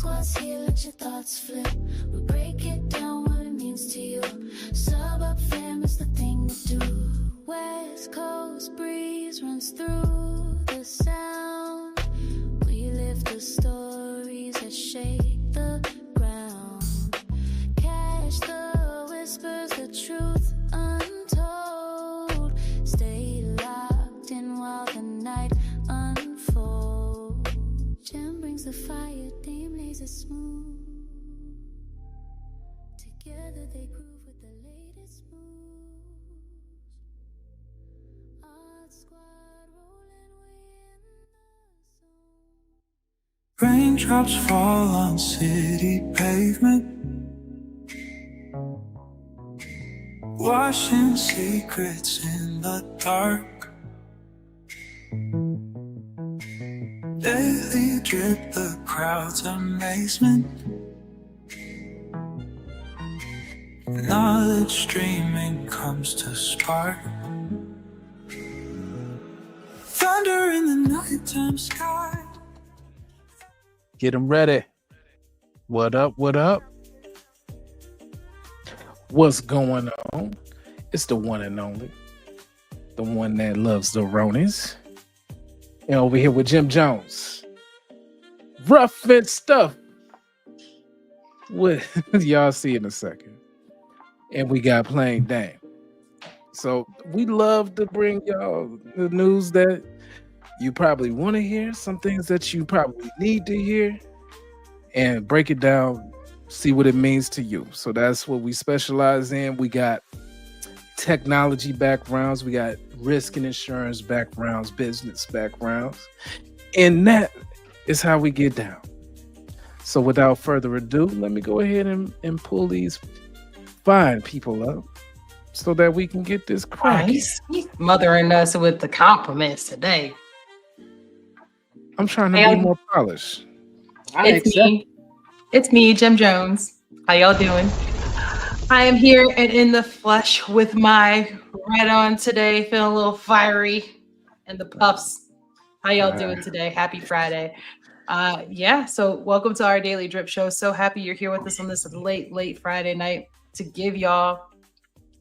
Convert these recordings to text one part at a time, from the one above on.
squad's here, let your thoughts flip. We break it down, what it means to you. Sub up fam is the thing to do. West Coast breeze runs through the sound. We live the stories that shake the ground. Catch the whispers, the truth untold. Stay locked in while the night unfolds. Jam brings the fire, Dame lays it smooth. Together they groove with the latest moves. Odd squad rolling, we in the zone. Raindrops fall on city pavement, washing secrets in the dark. Daily drip, the crowd's amazement. Knowledge streaming comes to spark. Thunder in the nighttime sky. Get them ready. What up? What up? What's going on? It's the one and only, the one that loves the Ronies. And over here with Jim Jones. Rough and stuff. What y'all see in a second. And we got Plain Dame. So we love to bring y'all the news that you probably want to hear, some things that you probably need to hear, and break it down, see what it means to you. So that's what we specialize in. We got technology backgrounds, we got risk and insurance backgrounds, business backgrounds, and that is how we get down. So without further ado, let me go ahead and pull these fine people up so that we can get this cracking. He's mothering us with the compliments today. I'm trying to be more polished. It's me, Jim Jones. How y'all doing? I am here and in the flesh with my red on today, feeling a little fiery, and the puffs. How y'all doing today? Happy Friday. So welcome to our daily drip show. So happy you're here with us on this late Friday night to give y'all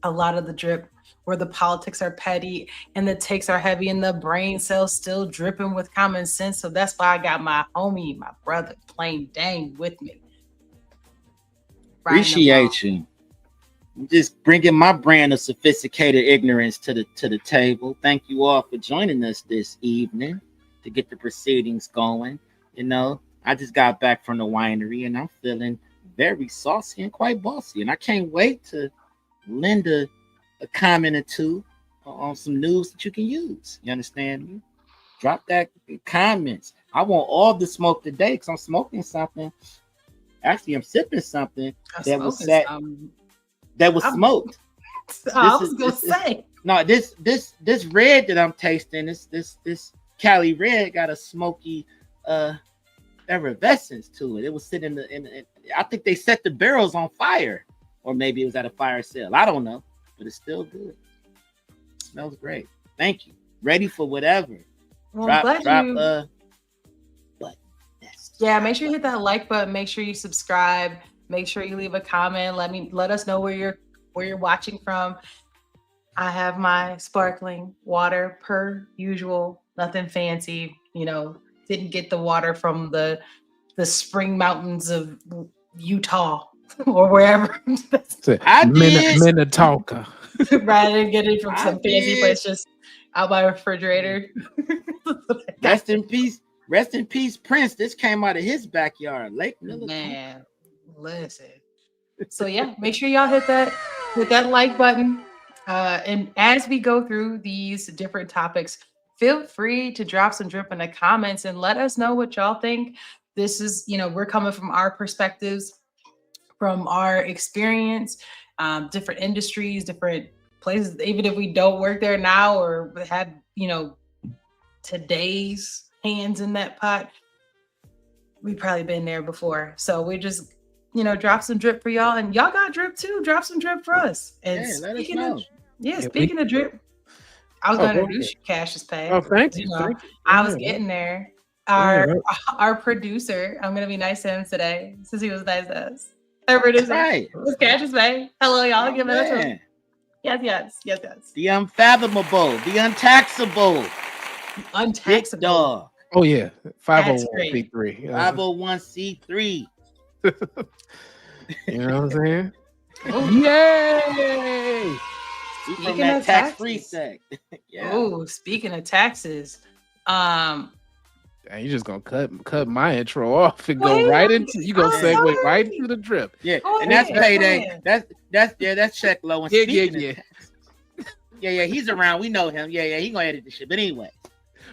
a lot of the drip where the politics are petty and the takes are heavy and the brain cells still dripping with common sense. So that's why I got my homie, my brother, Plain Dame with me. Appreciate you. I'm just bringing my brand of sophisticated ignorance to the table. Thank you all for joining us this evening to get the proceedings going. You know, I just got back from the winery and I'm feeling very saucy and quite bossy. And I can't wait to lend a comment or two on some news that you can use. You understand me? Drop that in comments. I want all the smoke today because I'm smoking something. Actually, I'm sipping something that was smoked. I was gonna say. No, this red that I'm tasting, this Cali red got a smoky effervescence to it. It was sitting in I think they set the barrels on fire, or maybe it was at a fire sale. I don't know, but it's still good. It smells great. Thank you. Ready for whatever. Well, make sure you hit that like button. Make sure you subscribe. Make sure you leave a comment. Let us know where you're watching from. I have my sparkling water per usual. Nothing fancy. You know, didn't get the water from the spring mountains of Utah or wherever. Minnetonka. Rather than get it from some fancy place just out my refrigerator. Rest in peace, Prince. This came out of his backyard, Lake Miller. Man, listen. So yeah, make sure y'all hit that like button. And as we go through these different topics, feel free to drop some drip in the comments and let us know what y'all think. This is, we're coming from our perspectives, from our experience, different industries, different places, even if we don't work there now or have, today's hands in that pot, we've probably been there before. So we just, drop some drip for y'all, and y'all got drip too. Drop some drip for us. And speaking of drip, I was going to introduce you Cassius Pay. Oh, thank you. I was getting there. Our Yeah, our producer. I'm gonna be nice to him today since he was nice to us. Our producer. Right. Let's catch his bay. Hello, y'all. Oh, Give it up to him. man. Yes. The unfathomable, the untaxable, big Untaxable. dog, oh yeah, That's great. 501c3. 501c3. You know what I'm saying? Oh, Yay! We from speaking that of tax-free taxes. sect. Yeah. Oh, speaking of taxes, And you just gonna cut my intro off and go Wait, right into you gonna I'm segue right sorry. into the drip. Yeah, Go and that's ahead, go payday. ahead. That's check low. And Yeah, speaking yeah. of tax, yeah, he's around. We know him. Yeah, he gonna edit the shit. But anyway,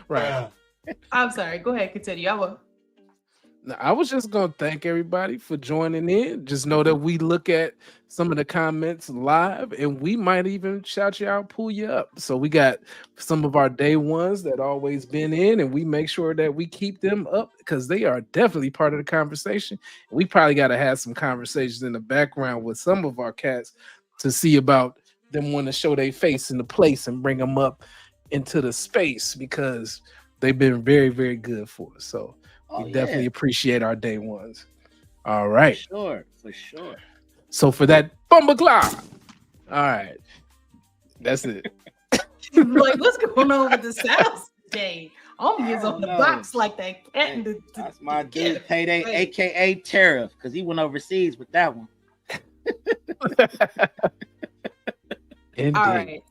Right. I'm sorry. Go ahead, continue. I will. Now, I was just gonna thank everybody for joining in. Just know that we look at some of the comments live, and we might even shout you out, pull you up. So we got some of our day ones that always been in, and we make sure that we keep them up because they are definitely part of the conversation. We probably got to have some conversations in the background with some of our cats to see about them want to show their face in the place and bring them up into the space because they've been very, very good for us. So. We definitely appreciate our day ones. All right. for sure. So for that bumble clock. All right. That's it. Like, what's going on with the sounds today? Omni is I on don't the know. box like that cat. Hey, that's my dude, Payday, aka Tariff, because he went overseas with that one. Indeed. All right.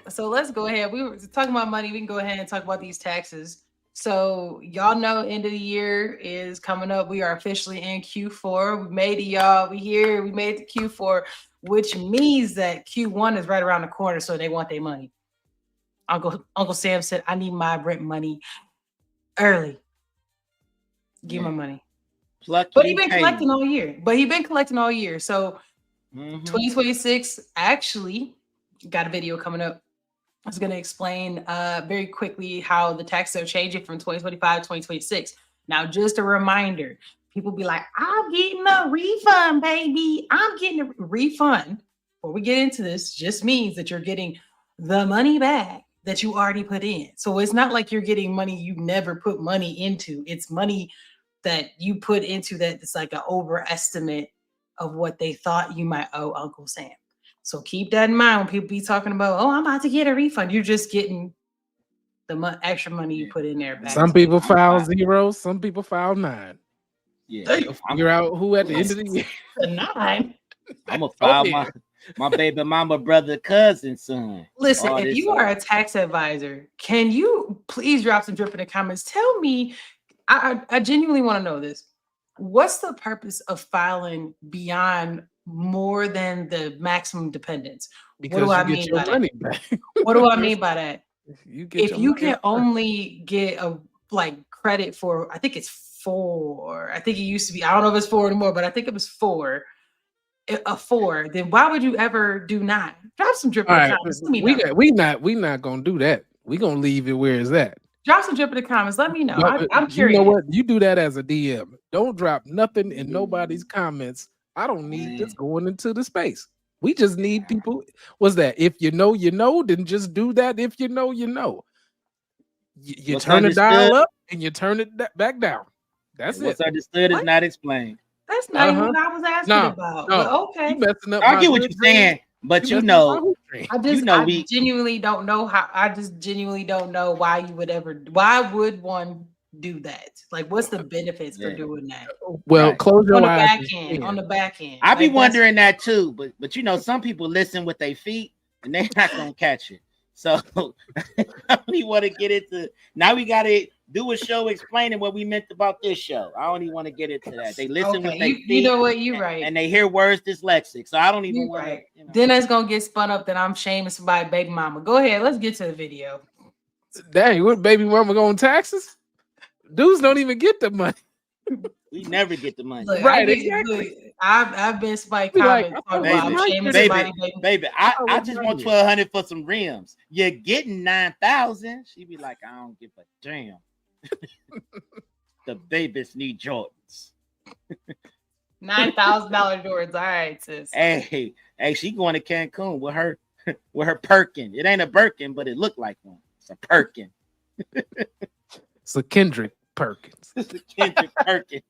So let's go ahead. We were talking about money. We can go ahead and talk about these taxes. So y'all know end of the year is coming up. We are officially in Q4. We made it, y'all. We here. We made it to Q4, which means that Q1 is right around the corner. So they want their money. Uncle Sam said, "I need my rent money early. Give my money." Plucky But he's and been pay collecting me. all year. So Mhm. 2026 actually got a video coming up. I was going to explain very quickly how the taxes are changing from 2025 to 2026. Now, just a reminder, people be like, I'm getting a refund, baby. I'm getting a refund. Before we get into this, just means that you're getting the money back that you already put in. So it's not like you're getting money you never put money into. It's money that you put into that it's like an overestimate of what they thought you might owe Uncle Sam. So keep that in mind when people be talking about, oh, I'm about to get a refund. You're just getting the extra money you put in there back. Some people file 0, some people file 9. Yeah, Figure out who at the end of the year. 9. I'm gonna file my baby mama, brother, cousin, son. Listen, All if this you are a tax advisor, can you please drop some drip in the comments? Tell me, I genuinely want to know this. What's the purpose of filing beyond more than the maximum dependence? Because what do I you get mean your by money that? back. What do I mean by that? You get If your you money can back. only get a credit for, I think it's 4. I think it used to be, I don't know if it's 4 anymore, but I think it was 4. A 4, then why would you ever do 9? Drop some drip in the comments. Let me know. We not gonna do that. We gonna leave it where it's at. Drop some drip in the comments. Let me know. I'm You curious. know what? You do that as a DM. Don't drop nothing in nobody's comments. I don't need this going into the space. We just need people. What's that? If you know, then just do that. If you know, you know. You turn the dial up and you turn it back down. That's it. What's understood is not explained. That's not even what I was asking about. No, But okay. You messing up I get what you're saying, but you know, I genuinely don't know how. I just genuinely don't know why you would ever. Why would one do that? Like, what's the benefits for doing that? Well, close your eyes. On the back end. I be wondering that too, but you know, some people listen with their feet and they're not gonna catch it. So we want to get into now. We gotta do a show explaining what we meant about this show. I don't even want to get into that. They listen with their feet. You know what? You're right. And they hear words dyslexic. So I don't even want to. You know. Then that's gonna get spun up that I'm shaming somebody, baby mama. Go ahead. Let's get to the video. Dang, what baby mama going taxes? Dudes don't even get the money. We never get the money. Look, Right, exactly. I've been spiked comments baby, I just want 1,200 for some rims. You're getting 9,000. She be like, I don't give a damn. The babies need Jordans. $9,000 Jordans. All right, sis. Hey, she going to Cancun with her Perkin. It ain't a Birkin, but it looked like one. It's a Perkin. It's a Kendrick. Perkins. It's a Kendrick Perkins.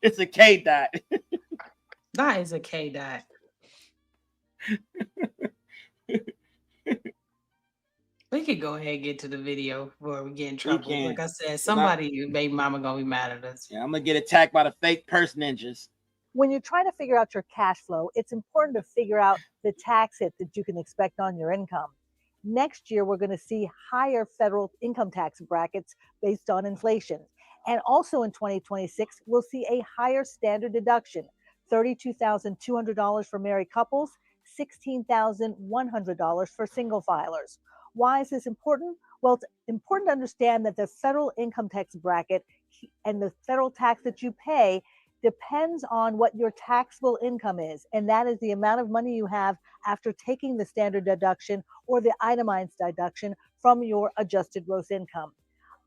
It's a K dot. That is a K dot. We could go ahead and get to the video before we get in trouble. can. Like I said, somebody, baby mama, gonna be mad at us. Yeah, I'm gonna get attacked by the fake purse ninjas. When you're trying to figure out your cash flow, it's important to figure out the tax hit that you can expect on your income. Next year, we're going to see higher federal income tax brackets based on inflation. And also in 2026, we'll see a higher standard deduction, $32,200 for married couples, $16,100 for single filers. Why is this important? Well, it's important to understand that the federal income tax bracket and the federal tax that you pay depends on what your taxable income is, and that is the amount of money you have after taking the standard deduction or the itemized deduction from your adjusted gross income.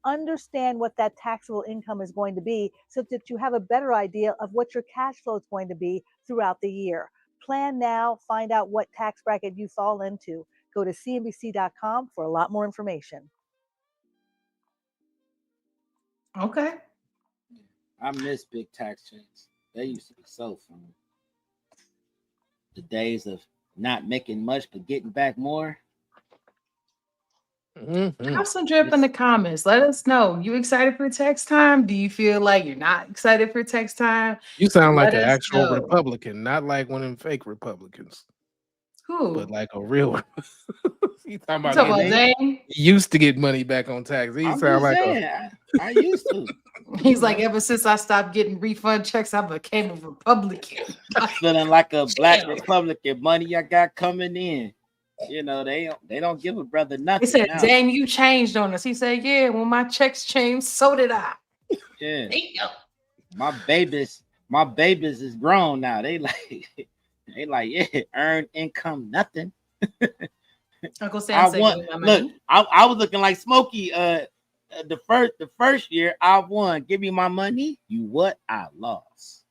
Understand what that taxable income is going to be so that you have a better idea of what your cash flow is going to be throughout the year. Plan now, find out what tax bracket you fall into. Go to cnbc.com for a lot more information. Okay. I miss big tax checks. They used to be so fun. The days of not making much but getting back more. Have some drip in the comments. Let us know. You excited for tax time? Do you feel like you're not excited for tax time? You sound like Let an us actual know. Republican, not like one of them fake Republicans, Who? but like a real. You talking You about talking about getting- Zane? he used to get money back on tax. He I'm sound just like saying, I used to. He's like, ever since I stopped getting refund checks, I became a Republican. Feeling like a black Damn. Republican. Money I got coming in. You know, they don't give a brother He nothing. said, now. Zane, you changed on us. He said, yeah, when my checks changed, so did I. Yeah. Damn. My babies is grown now. They like, yeah, earned income, nothing. Uncle Sam said, won. "Give me my money." Look, I was looking like Smokey. The first year I won. Give me my money. You what? I lost.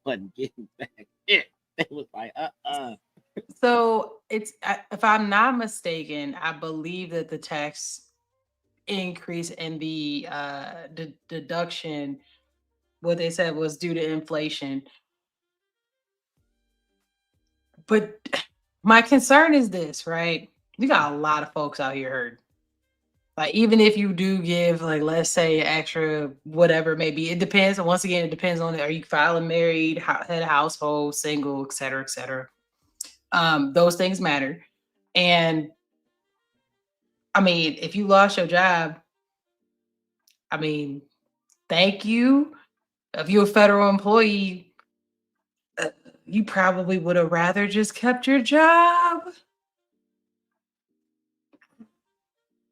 Wasn't getting back. Yeah, it was like So it's, if I'm not mistaken, I believe that the tax increase in the deduction, what they said was due to inflation. But my concern is this, right? We got a lot of folks out here hurt. Like, even if you do give, like, let's say extra, whatever, maybe it depends. And once again, it depends on, are you filing married, head of household, single, et cetera, et cetera. Those things matter. And I mean, if you lost your job, I mean, thank you. If you're a federal employee, you probably would have rather just kept your job.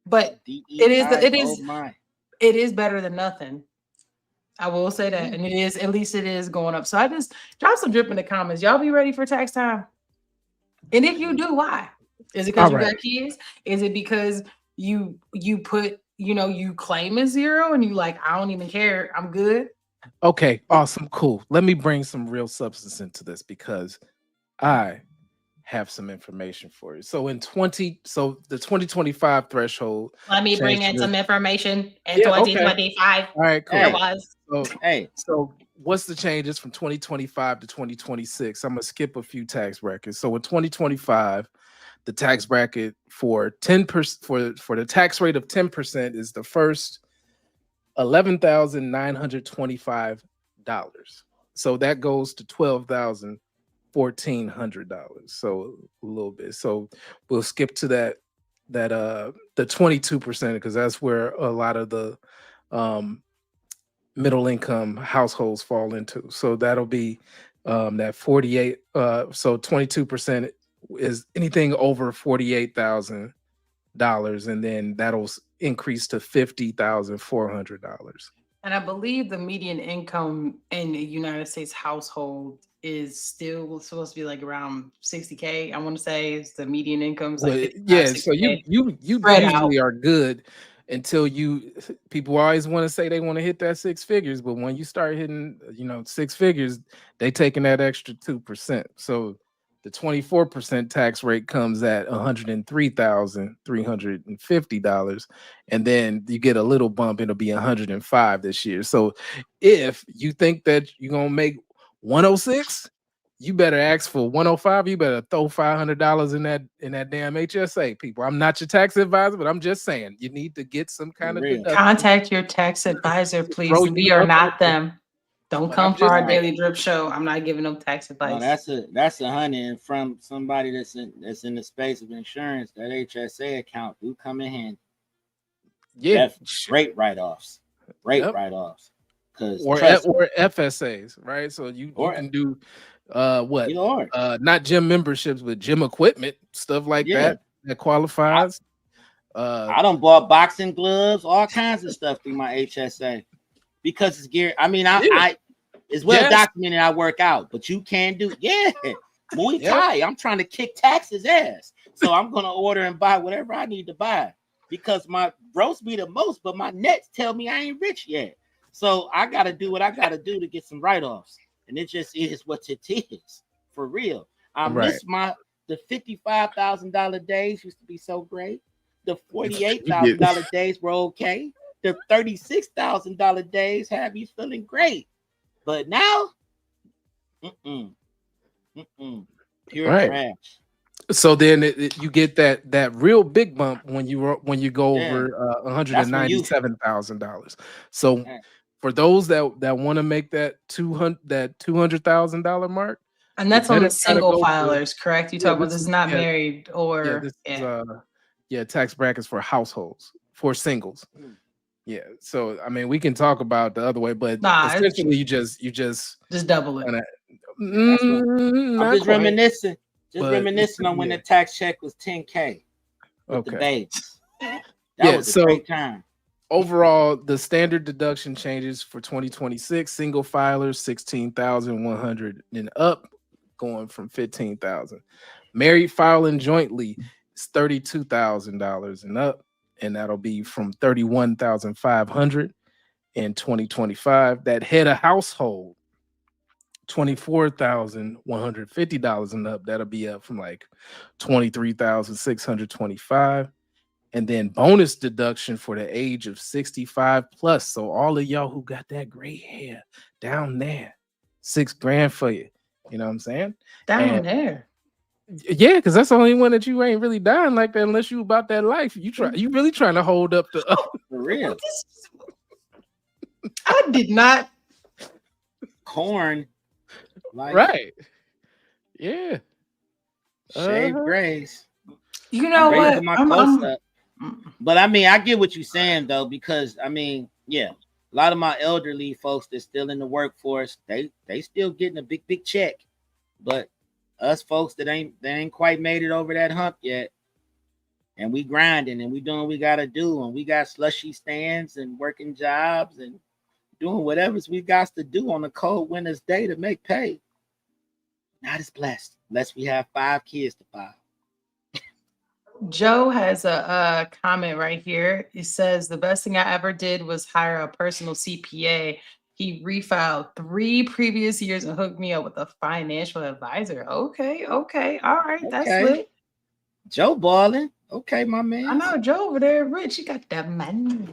But it is better than nothing. I will say that. And at least it is going up. So I just drop some drip in the comments. Y'all be ready for tax time? And if you do, why? Is it because you got kids? Is it because you put, you claim a zero and you like, I don't even care, I'm good? Okay, awesome, cool. Let me bring some real substance into this because I have some information for you. So the 2025 threshold. Let me bring in some information in 2025. All right, cool. So what's the changes from 2025 to 2026? I'm gonna skip a few tax brackets. So in 2025, the tax bracket for 10% for the tax rate of 10% is the first $11,925. So that goes to $12,100. So a little bit. So we'll skip to the 22% because that's where a lot of the middle income households fall into. So that'll be that 48. So 22% is anything over $48,000, and then that'll increase to $50,400. And I believe the median income in the United States household is still supposed to be like around 60K. I want to say it's the median income. So you usually are good until people always want to say they want to hit that six figures, but when you start hitting, six figures, they taking that extra 2%. So The 24% tax rate comes at $103,350, and then you get a little bump. It'll be 105 this year. So if you think that you're gonna make 106, you better ask for 105. You better throw $500 in that damn HSA, people. I'm not your tax advisor, but I'm just saying you need to get some kind of deduction. Contact your tax advisor, please. throw We you are up not there. them. Don't But come I'm for just our saying. daily drip show. I'm not giving no tax advice. No, that's a honey, and from somebody that's in the space of insurance, that HSA account do come in handy. Yeah, Great write-offs. Great Yep. write-offs. Or FSAs, right? So you can do what? Either or. Not gym memberships, but gym equipment, stuff like that qualifies. I done bought boxing gloves, all kinds of stuff through my HSA because it's geared. I mean, I it's well documented. I work out, but you can do Muay Thai. I'm trying to kick taxes ass, so I'm gonna order and buy whatever I need to buy because my gross be the most, but my nets tell me I ain't rich yet. So I gotta do what I gotta do to get some write-offs, and it just is what it is for real. I miss the $55,000 days used to be so great. The $48,000 days were okay. The $36,000 days have you feeling great. But now, pure trash. So then you get that real big bump when you go over $197,000. So for those that want to make that $200,000 mark, and that's on the single filers, correct? You talk about this is not married or this is tax brackets for households for singles. Yeah, so I mean we can talk about the other way, but essentially you just double it. I'm just reminiscing. Reminiscing on when the tax check was $10K. With the babes. That was a great time. Overall, the standard deduction changes for 2026. Single filers $16,100 and up, going from $15,000. Married filing jointly is $32,000 and up, and that'll be from $31,500 in 2025. That head of household, $24,150 and up. That'll be up from like $23,625. And then bonus deduction for the age of 65 plus. So all of y'all who got that gray hair down there, $6,000 for you. You know what I'm saying? Down there. Yeah, because that's the only one that you ain't really dying like that unless you about that life. You really trying to hold up the for real. I did not. Corn. Right. Yeah. Shave grays. You know what? But I mean, I get what you're saying though, because I mean, a lot of my elderly folks that's still in the workforce, they still getting a big check. But us folks that ain't quite made it over that hump yet, and we grinding and we doing what we gotta do, and we got slushy stands and working jobs and doing whatever's we got to do on a cold winter's day to make pay. Not as blessed, unless we have 5 kids to file. Joe has a comment right here. He says, the best thing I ever did was hire a personal CPA. He refiled 3 previous years and hooked me up with a financial advisor. Okay. All right. That's lit. Joe balling. Okay, my man. I know Joe over there rich. He got that money.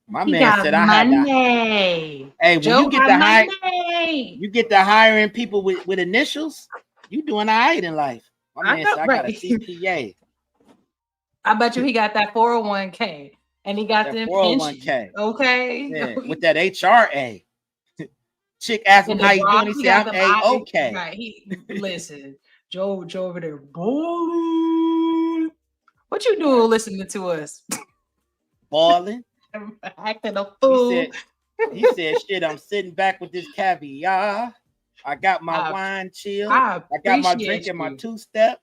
My man said I had money. Hey, when Joe you get the hiring people with initials, you doing all right in life. My man said I got a CPA. I bet you he got that 401k and he got them 401k. Okay. Yeah, with that HRA. Chick asked him how you doing. He said, I'm A-okay. Right. Listen, Joe over there balling. What you doing listening to us? Balling. Acting a fool. He said, shit, I'm sitting back with this caviar. I got my wine chill. I got my drink and my 2-step.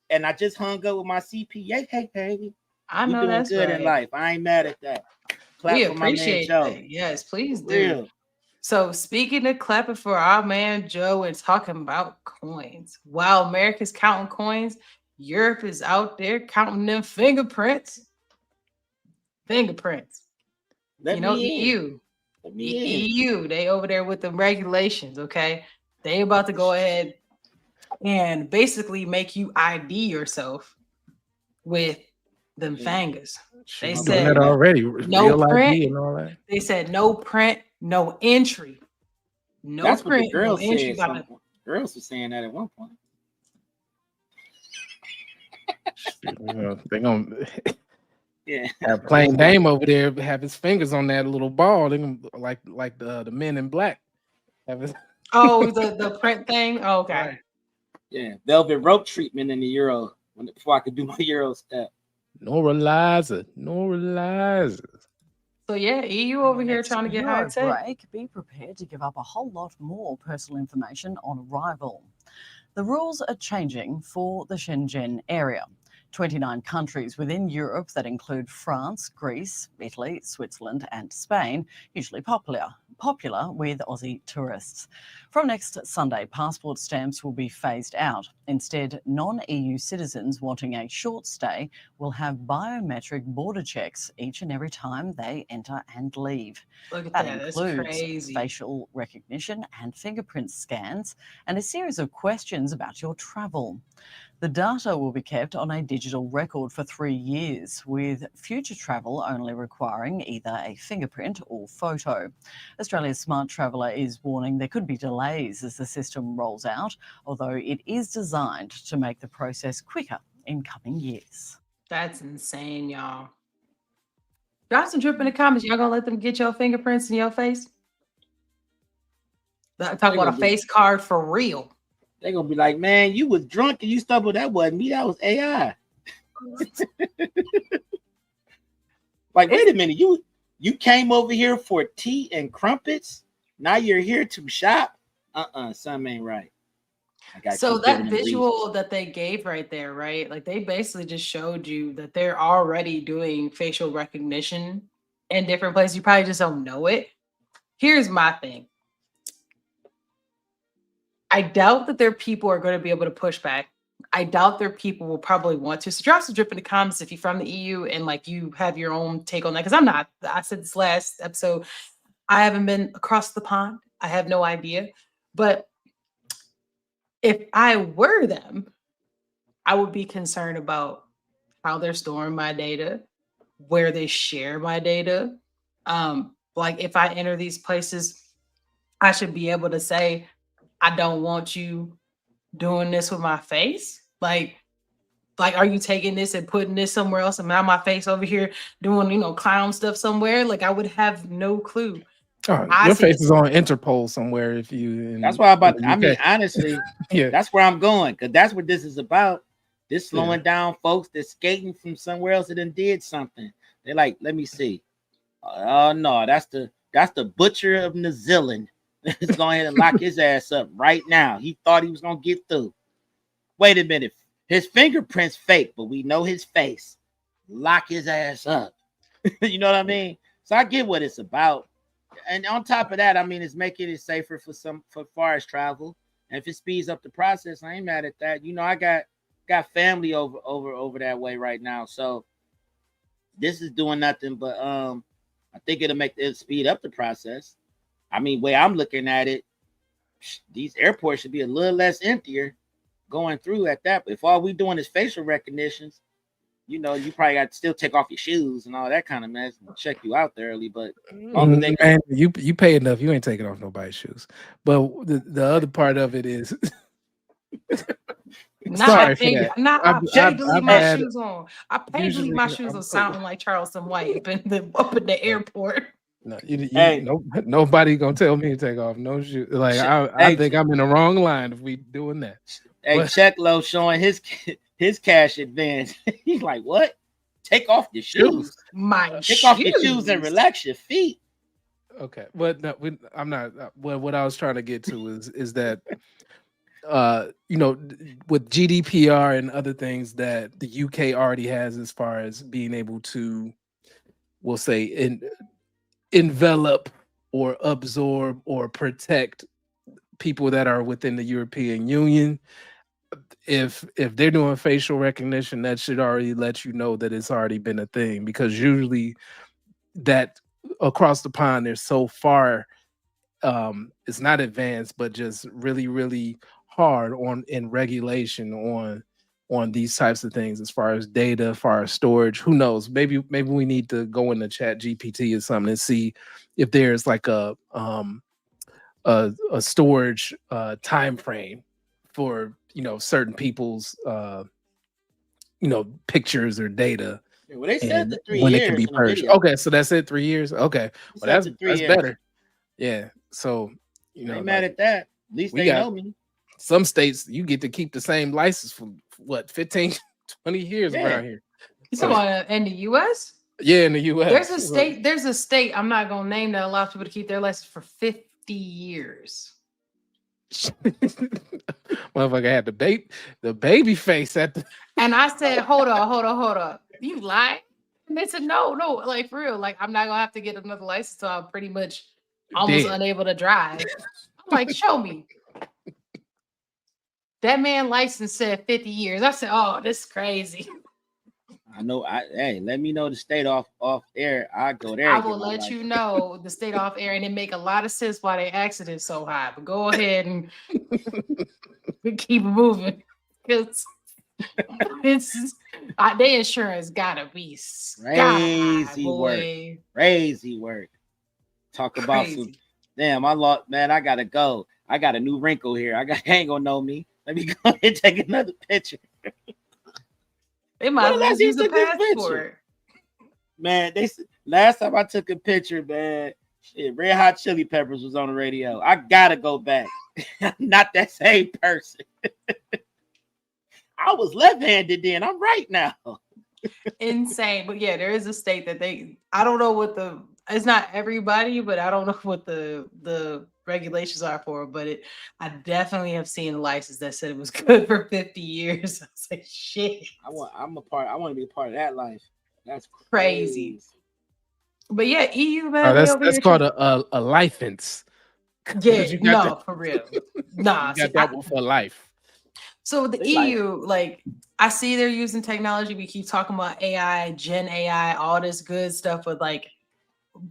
And I just hung up with my CPA. Hey, I know that's good right. in life. I ain't mad at that. Clap we appreciate that. Yes, please do. Real. So speaking of clapping for our man Joe and talking about coins, while America's counting coins, Europe is out there counting them fingerprints. EU. EU, they over there with the regulations. Okay, they about to go ahead and basically make you ID yourself with them Yeah. fingers. They She's Okay, doing said that that already. no Real print. ID and all that. They said no print, no entry. No that's what the print, no girls entry. said. Some girls were saying that at one point. Shoot, they're gonna Yeah. have plain Dame over there have his fingers on that little ball. They're gonna, like the men in black. Have his, Oh, the print thing. Oh, okay. right. Yeah. Velvet rope treatment in the Euro before I could do my Euro step. Normalizer. So yeah, EU over here Next trying to get Euro high tech. break, be prepared to give up a whole lot more personal information on arrival. The rules are changing for the Schengen area. 29 countries within Europe that include France, Greece, Italy, Switzerland and Spain, usually popular with Aussie tourists. From next Sunday, passport stamps will be phased out. Instead, non-EU citizens wanting a short stay will have biometric border checks each and every time they enter and leave. Look at That that. That's includes crazy. facial recognition and fingerprint scans and a series of questions about your travel. The data will be kept on a digital record for 3 years, with future travel only requiring either a fingerprint or photo. Australia's Smart Traveller is warning there could be delays as the system rolls out, although it is designed to make the process quicker in coming years. That's insane, y'all. Drop some drip in the comments. Y'all gonna let them get your fingerprints in your face? Talk about a face card for real. They're gonna be like, man, you was drunk and you stumbled. That wasn't me, that was AI. Like, wait a minute, you came over here for tea and crumpets. Now you're here to shop. Something ain't right. So that visual that they gave right there, right? Like they basically just showed you that they're already doing facial recognition in different places. You probably just don't know it. Here's my thing. I doubt that their people are going to be able to push back. I doubt their people will probably want to. So drop some drip in the comments if you're from the EU and like you have your own take on that. Because I'm not. I said this last episode. I haven't been across the pond. I have no idea. But if I were them, I would be concerned about how they're storing my data, where they share my data. Like if I enter these places, I should be able to say, I don't want you doing this with my face. Like, are you taking this and putting this somewhere else and now my face over here doing, clown stuff somewhere? Like I would have no clue. Your face is on Interpol somewhere if you. That's why I mean, honestly, yeah, that's where I'm going because that's what this is about. This slowing down folks that's skating from somewhere else that did something. They're like, let me see. Oh no, that's the butcher of New Zealand. Let's go ahead and lock his ass up right now. He thought he was gonna get through. Wait a minute, his fingerprints fake, but we know his face. Lock his ass up. You know what I mean? So I get what it's about. And on top of that, I mean, it's making it safer for forest travel. And if it speeds up the process, I ain't mad at that. I got family over that way right now. So this is doing nothing but I think it'll speed up the process. I mean, way I'm looking at it, these airports should be a little less emptier going through at that. But if all we doing is facial recognitions, you probably got to still take off your shoes and all that kind of mess and check you out thoroughly. But man, you pay enough, you ain't taking off nobody's shoes. But the other part of it is I paid to leave my shoes on. I paid to leave my shoes on sounding like Charleston White up in the airport. No, nobody gonna tell me to take off no shoes. Like I think I'm in the wrong line if we doing that. Hey, Check Low showing his cash advance. He's like, what? Take off your shoes. Take off your shoes and relax your feet. Okay, but no, I'm not. What I was trying to get to is that with GDPR and other things that the UK already has as far as being able to, we'll say, envelop or absorb or protect people that are within the European Union. If they're doing facial recognition, that should already let you know that it's already been a thing, because usually that across the pond they're so far it's not advanced, but just really, really hard on in regulation on these types of things as far as data, as far as storage. Who knows? Maybe we need to go into Chat GPT or something and see if there's like a storage time frame for certain people's pictures or data. Yeah, well, they said And the 3 when it can years be in the purged. video. Okay, so that's it, 3 years. Okay, They well said the 3 that's years. better. Yeah. So I ain't mad at that. At least we they got- know me. some states you get to keep the same license for what 15, 20 years Yeah. around here. You So, talking about in the U.S.? yeah, in the U.S. There's a state I'm not gonna name that allows people to keep their license for 50 years. Motherfucker had the baby face at the And I said, hold on. You lying? And they said, no, like for real. Like, I'm not gonna have to get another license, so I'm pretty much almost Dead. unable to drive. I'm like, show me. That man license said 50 years. I said, oh, this is crazy. I know. Hey, let me know the state off air. I go there. I and get will my let you license. know the state off air, and it make a lot of sense why they accident so high. But go ahead and keep moving because their insurance gotta be Crazy work. boy. Crazy work. Talk about some. Crazy. Damn, man, I gotta go. I got a new wrinkle here. He ain't gonna know me. Let me go and take another picture. They might as When well last use you a took this picture? passport. Man, last time I took a picture, man, shit, Red Hot Chili Peppers was on the radio. I gotta go back. I'm not that same person. I was left-handed then. I'm right now. Insane. But yeah, there is a state that I don't know what it's not everybody, but I don't know what the regulations are for, but I definitely have seen a license that said it was good for 50 years. I was like, shit. I want to be a part of that life. That's Crazy. But yeah, EU man. Oh, they over that's here called a license. Yeah, You got no, for real. Nah, You got that one for life. so with the They like- EU, like I see they're using technology. We keep talking about AI, Gen AI, all this good stuff with like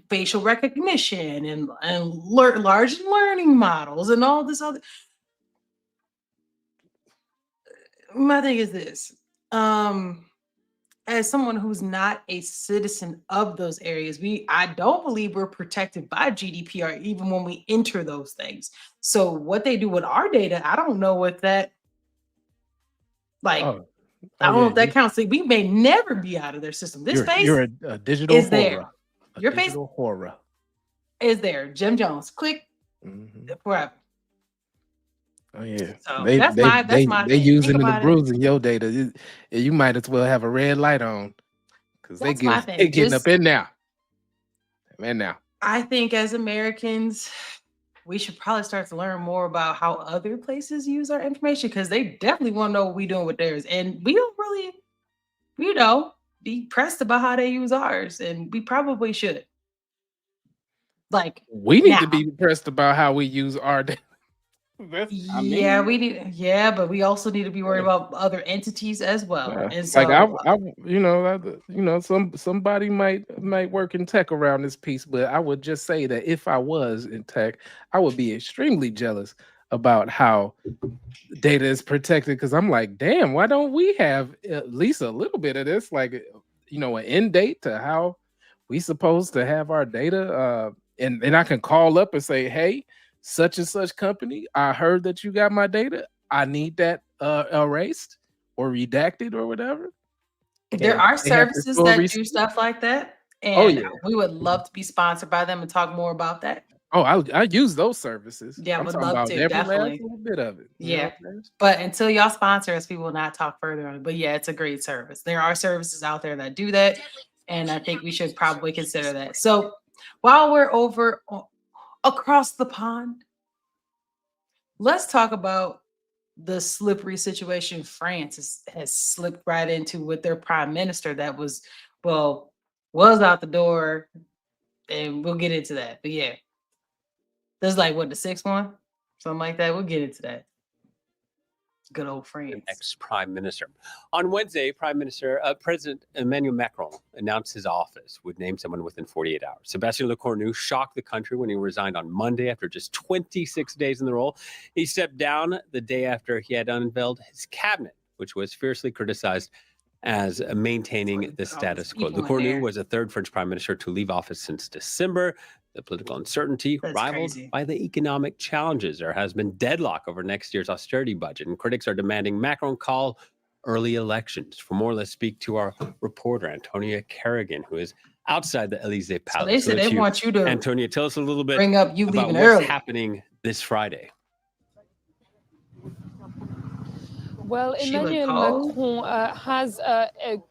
facial recognition and large learning models and all this other. My thing is this. As someone who's not a citizen of those areas, I don't believe we're protected by GDPR even when we enter those things. So what they do with our data, I don't know what that like. I don't know if that counts. We may never be out of their system. This face you're a digital is horror. there. Your face Digital horror. is there. Jim Jones, click forever. Oh yeah, So they that's they my they thing. they using Think and about it. bruising your data. You might as well have a red light on because That's my they thing. getting Just- up in now. Man, now I think as Americans, we should probably start to learn more about how other places use our information because they definitely want to know what we're doing with theirs. And we don't really, be pressed about how they use ours. And we probably should. Like, we need to now. be impressed about how we use our data. yeah, we need, but we also need to be worried about other entities as well. Yeah. And so, like somebody might work in tech around this piece, but I would just say that if I was in tech, I would be extremely jealous about how data is protected because I'm like, damn, why don't we have at least a little bit of this, like an end date to how we supposed to have our data, and I can call up and say, hey, such and such company, I heard that you got my data. I need that erased or redacted or whatever. there are services that do stuff like that. And we would love to be sponsored by them and talk more about that. Oh, I use those services. Yeah, I'm would talking love about to, every definitely. last little bit of it. Yeah. But until y'all sponsor us, we will not talk further on it. But yeah, it's a great service. There are services out there that do that. And I think we should probably consider that. So while we're over across the pond, let's talk about the slippery situation France has slipped right into with their prime minister that was out the door. And we'll get into that. But yeah, there's like, the sixth one? Something like that. We'll get into that. Good old France. Ex-prime minister. On Wednesday, President Emmanuel Macron announced his office would name someone within 48 hours. Sebastien Lecornu shocked the country when he resigned on Monday after just 26 days in the role. He stepped down the day after he had unveiled his cabinet, which was fiercely criticized as maintaining the status quo. Lecornu was the third French prime minister to leave office since December. The political uncertainty rivaled by the economic challenges. There has been deadlock over next year's austerity budget, and critics are demanding Macron call early elections. For more, let's speak to our reporter, Antonia Kerrigan, who is outside the Elysee Palace. So they said they want you to Antonia, tell us a little bit bring up you about leaving what's early. happening this Friday. Well, Emmanuel Macron has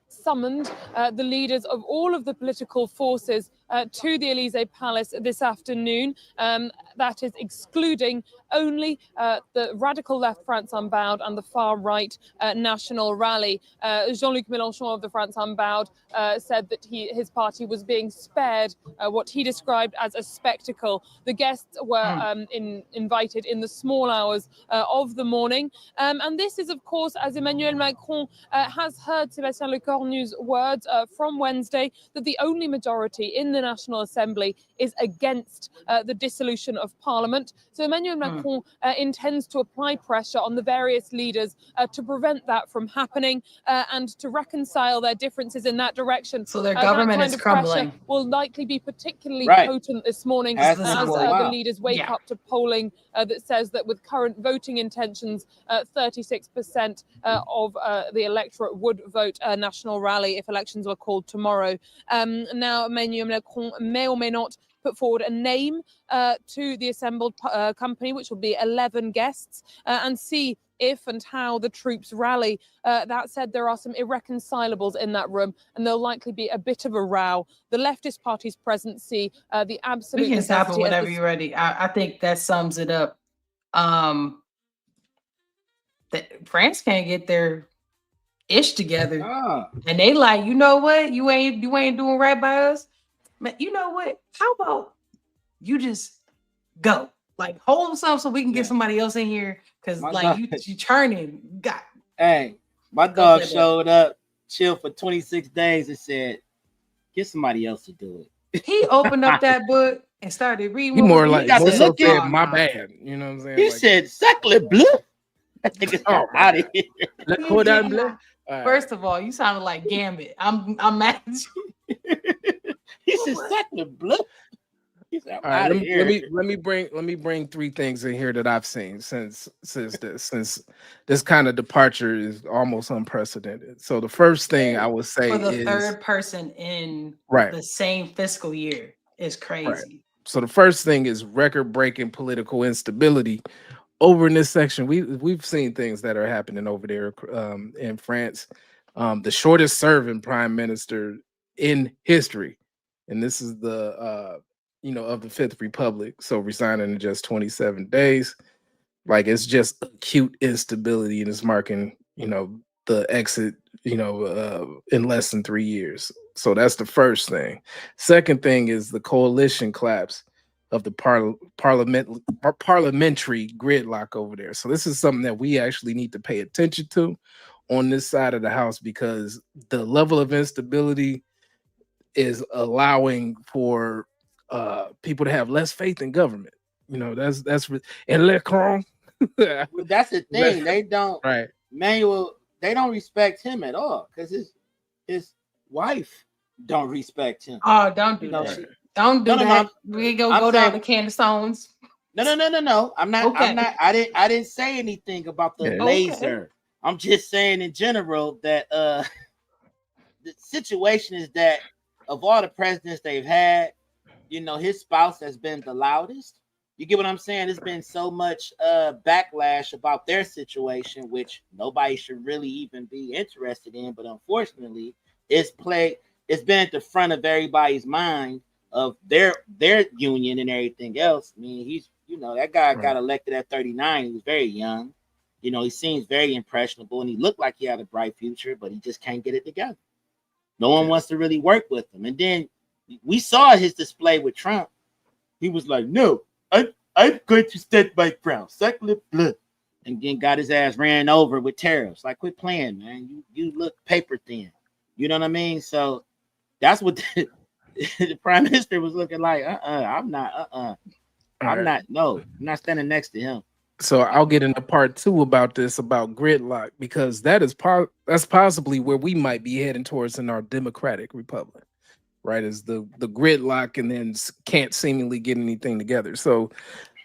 summoned the leaders of all of the political forces to the Elysee Palace this afternoon. That is excluding only the radical left France Unbowed and the far right National Rally. Jean-Luc Mélenchon of the France Unbowed said that his party was being spared what he described as a spectacle. The guests were invited in the small hours of the morning. And this is, of course, as Emmanuel Macron has heard Sebastien Lecornu's words from Wednesday, that the only majority in the National Assembly is against the dissolution of Parliament. So Emmanuel Macron intends to apply pressure on the various leaders to prevent that from happening and to reconcile their differences in that direction. So their government that kind is crumbling. Of pressure will likely be particularly potent this morning As the leaders wake up to polling that says that with current voting intentions, 36% of the electorate would vote a National Rally if elections were called tomorrow. Now, Emmanuel Macron may or may not put forward a name to the assembled company, which will be 11 guests, and see if and how the troops rally. That said, there are some irreconcilables in that room, and there'll likely be a bit of a row. The leftist parties present see the absolute. We can stop it whenever you're ready. I think that sums it up. That France can't get their ish together, and they like, you know what, you ain't doing right by us. Man, you know what? How about you just go? Like, hold some so we can get somebody else in here, because like you churning. Hey, my dog showed up, chilled for 26 days, and said, "Get somebody else to do it." He opened up that book and started reading. He more like look at my bad. You know what I'm saying? He said, "Sacre bleu." That nigga's out of here. Cordon bleu. First of all, you sounded like Gambit. I'm mad at you. He said, "Sacre bleu." All right, let me bring three things in here that I've seen since this kind of departure is almost unprecedented. So the first thing I would say for the is third person in the same fiscal year is crazy. Right. So the first thing is record-breaking political instability over in this section. We've seen things that are happening over there in France. The shortest serving prime minister in history, and this is the of the Fifth Republic, so resigning in just 27 days. Like, it's just acute instability, and it's marking, the exit, in less than 3 years. So that's the first thing. Second thing is the coalition collapse of the parliamentary gridlock over there. So this is something that we actually need to pay attention to on this side of the house, because the level of instability is allowing for people to have less faith in government. That's and Macron. Well, that's the thing. They don't they don't respect him at all, because his wife don't respect him. Oh, don't do that. Don't do that. We ain't gonna go down to Candace Owens. No. I'm not. I didn't say anything about the laser. I'm just saying in general that the situation is that of all the presidents they've had, his spouse has been the loudest. You get what I'm saying? There's been so much backlash about their situation, which nobody should really even be interested in. But unfortunately, it's been at the front of everybody's mind of their union and everything else. I mean, he's, that guy got elected at 39. He was very young. He seems very impressionable, and he looked like he had a bright future, but he just can't get it together. No one wants to really work with him. And then we saw his display with Trump. He was like, "No, I'm going to stand my ground. Sacre bleu." and then got his ass ran over with tariffs. Like, quit playing, man. You look paper thin. You know what I mean? So that's what the prime minister was looking like. I'm not. I'm not standing next to him. So I'll get into part 2 about this, about gridlock, because that's possibly where we might be heading towards in our democratic republic, right? Is the gridlock, and then can't seemingly get anything together. So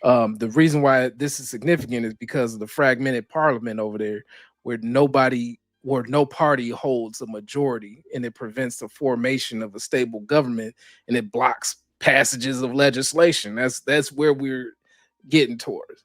the reason why this is significant is because of the fragmented parliament over there, where no party holds a majority, and it prevents the formation of a stable government, and it blocks passages of legislation. That's where we're getting towards.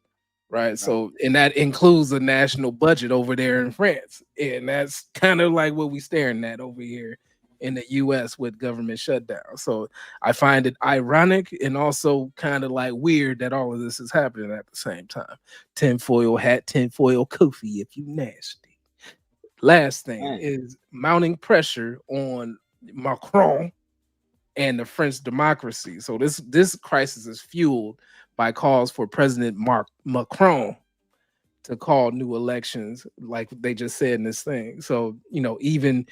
Right. So, and that includes a national budget over there in France. And that's kind of like what we're staring at over here in the US with government shutdown. So I find it ironic and also kind of like weird that all of this is happening at the same time. Tinfoil hat, tinfoil koofy, if you nasty. Last thing is mounting pressure on Macron and the French democracy. So this crisis is fueled by calls for President Macron to call new elections, like they just said in this thing. So, even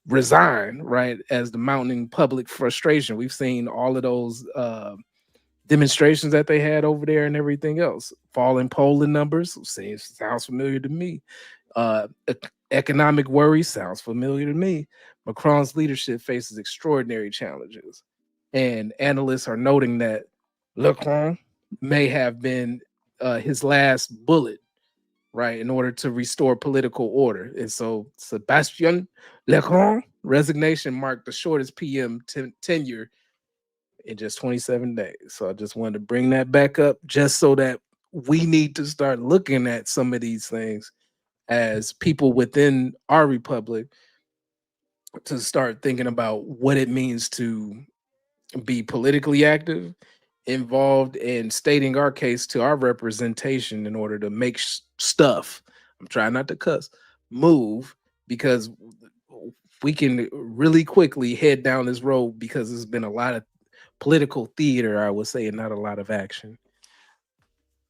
resign, right, as the mounting public frustration. We've seen all of those demonstrations that they had over there and everything else. Falling polling numbers, sounds familiar to me. Economic worry sounds familiar to me. Macron's leadership faces extraordinary challenges. And analysts are noting that Macron may have been his last bullet, right, in order to restore political order. And so Sebastian Leclerc's resignation marked the shortest PM tenure in just 27 days. So I just wanted to bring that back up just so that we need to start looking at some of these things as people within our republic to start thinking about what it means to be politically active, involved in stating our case to our representation in order to make stuff, I'm trying not to cuss, move, because we can really quickly head down this road because there's been a lot of political theater, I would say, and not a lot of action.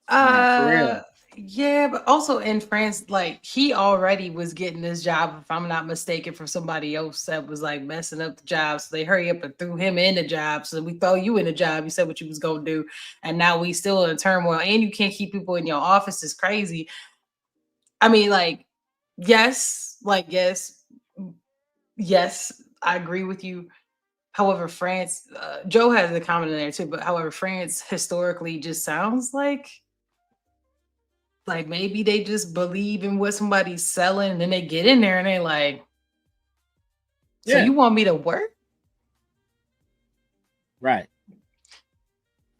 For real. Yeah, but also in France, like he already was getting this job, if I'm not mistaken, from somebody else that was like messing up the job. So they hurry up and threw him in the job. So we throw you in the job. You said what you was gonna do, and now we still in turmoil. And you can't keep people in your office. Is crazy. I mean, yes, I agree with you. However, France, Joe has a comment in there too. But however, France historically just sounds like maybe they just believe in what somebody's selling, and then they get in there and they like, so you want me to work? Right.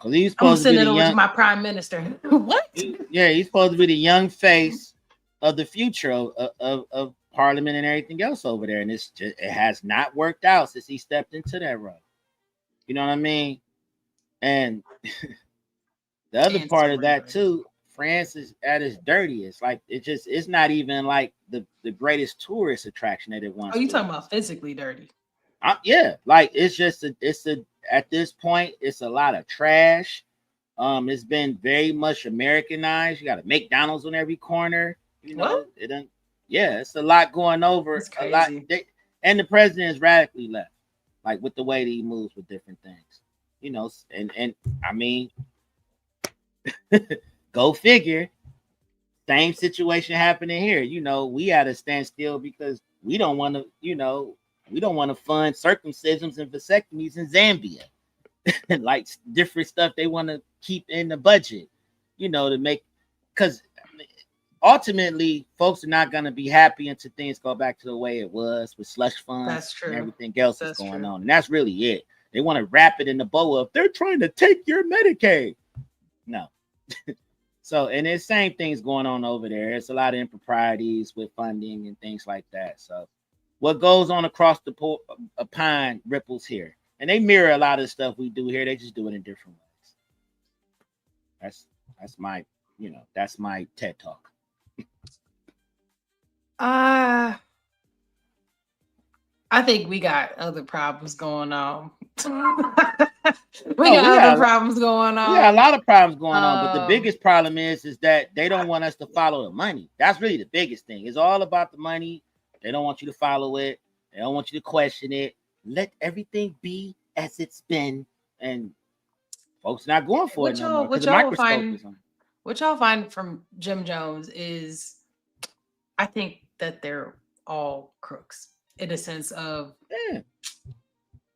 Well, he's I'm supposed sending to it be over to my prime minister. What? He's supposed to be the young face of the future of Parliament and everything else over there, and it has not worked out since he stepped into that role. You know what I mean? And the other part of that too, France is at its dirtiest. Like it's not even like the greatest tourist attraction that it wants. Oh, you talking about physically dirty? Yeah, like it's at this point it's a lot of trash. It's been very much Americanized. You got a McDonald's on every corner. It's a lot going over. A lot, and the president is radically left, like with the way that he moves with different things. And I mean, go figure. Same situation happening here. We at a standstill because we don't want to fund circumcisions and vasectomies in Zambia. Like different stuff they want to keep in the budget, to make, because ultimately folks are not going to be happy until things go back to the way it was with slush funds. That's true. And everything else that's going on. And that's really it. They want to wrap it in the bow of they're trying to take your Medicaid. No. So, and there's same things going on over there. There's a lot of improprieties with funding and things like that. So what goes on across the pond ripples here. And they mirror a lot of stuff we do here. They just do it in different ways. That's my TED talk. I think we got other problems going on. We got other problems going on. We got a lot of problems going on, but the biggest problem is that they don't want us to follow the money. That's really the biggest thing. It's all about the money. They don't want you to follow it. They don't want you to question it. Let everything be as it's been, and folks not going for it no more because the microscope is on. What y'all find from Jim Jones is, I think that they're all crooks in a sense of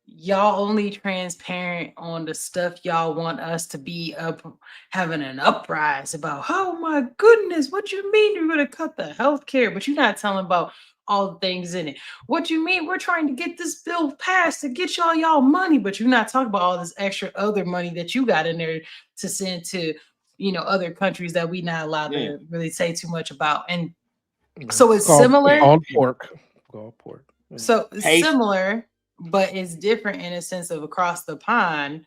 y'all only transparent on the stuff y'all want us to be up having an uprise about. Oh my goodness, what you mean you're gonna cut the health care, but you're not telling about all the things in it. What you mean we're trying to get this bill passed to get y'all money, but you're not talking about all this extra other money that you got in there to send to, you know, other countries that we not allowed to really say too much about. And so it's similar. All pork. So it's similar, but it's different in a sense of across the pond.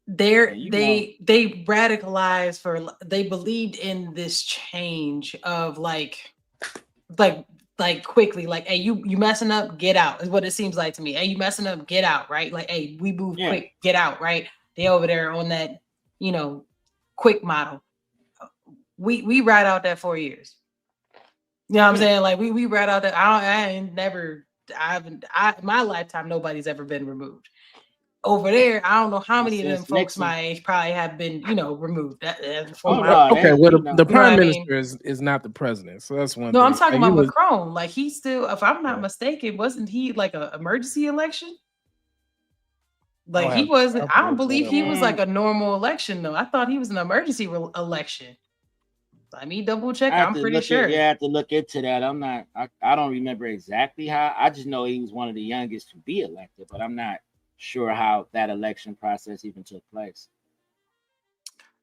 They radicalized they believed in this change of like quickly, like, hey, you messing up, get out, is what it seems like to me. Hey, you messing up, get out, right? Like, hey, we move quick, get out, right? They over there on that, you know, quick model. We ride out that 4 years. You know what I'm saying? Like we ride out that. My lifetime, nobody's ever been removed. Over there, I don't know how many of them folks my age probably have been, you know, removed. Okay, well, the prime minister is not the president, so that's one. No, thing. I'm talking about Macron. Like he's still, if I'm not mistaken, wasn't he like an emergency election? Like he wasn't. I don't believe he was like a normal election though. I thought he was an emergency election. Let me double check. I'm pretty sure. I have to look into that. I'm not. I don't remember exactly how. I just know he was one of the youngest to be elected, but I'm not sure how that election process even took place.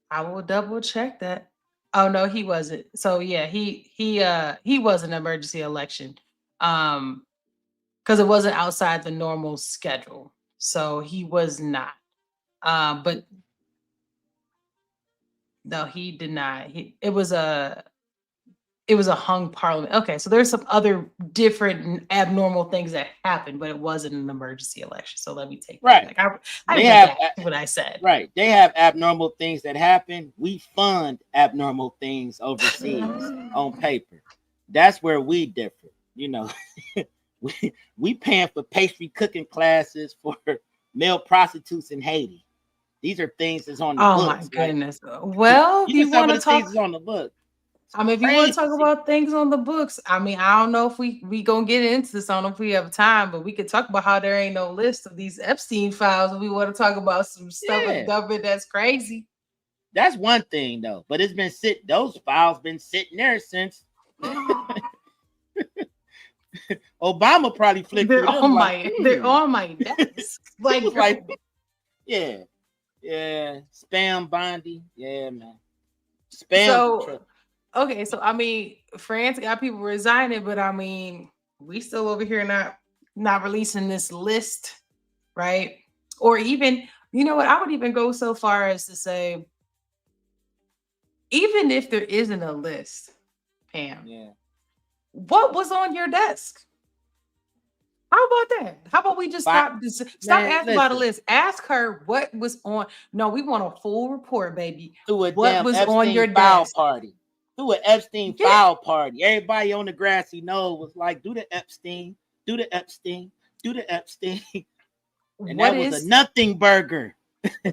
I will double check that. Oh no, he wasn't. So yeah, he was an emergency election. Because it wasn't outside the normal schedule. So he was not. But no, he did not. It was a hung parliament. Okay, so there's some other different abnormal things that happened, but it wasn't an emergency election. So let me take that. Like I have what I said. Right. They have abnormal things that happen. We fund abnormal things overseas on paper. That's where we differ. You know, we paying for pastry cooking classes for male prostitutes in Haiti. These are things that's on the books. Oh my goodness. Right? Well, you want to talk things on the book. I mean, if you want to talk about things on the books, I mean, I don't know if we gonna get into this. I don't know if we have time, but we could talk about how there ain't no list of these Epstein files. And we want to talk about some stuff in the government that's crazy. That's one thing though, but it's been those files been sitting there since Obama probably flipped. They're on my desk. like yeah, spam Bondi, yeah, man, spam. So. Okay, so I mean, France got people resigning, but I mean, we still over here not releasing this list, right? Or even, you know what? I would even go so far as to say, even if there isn't a list, Pam, what was on your desk? How about that? How about we just stop asking about a list? Ask her what was on. No, we want a full report, baby. What was on your desk? Party. Do an Epstein file party. Everybody on the grassy knoll was like, do the Epstein, do the Epstein, do the Epstein. And that was a nothing burger.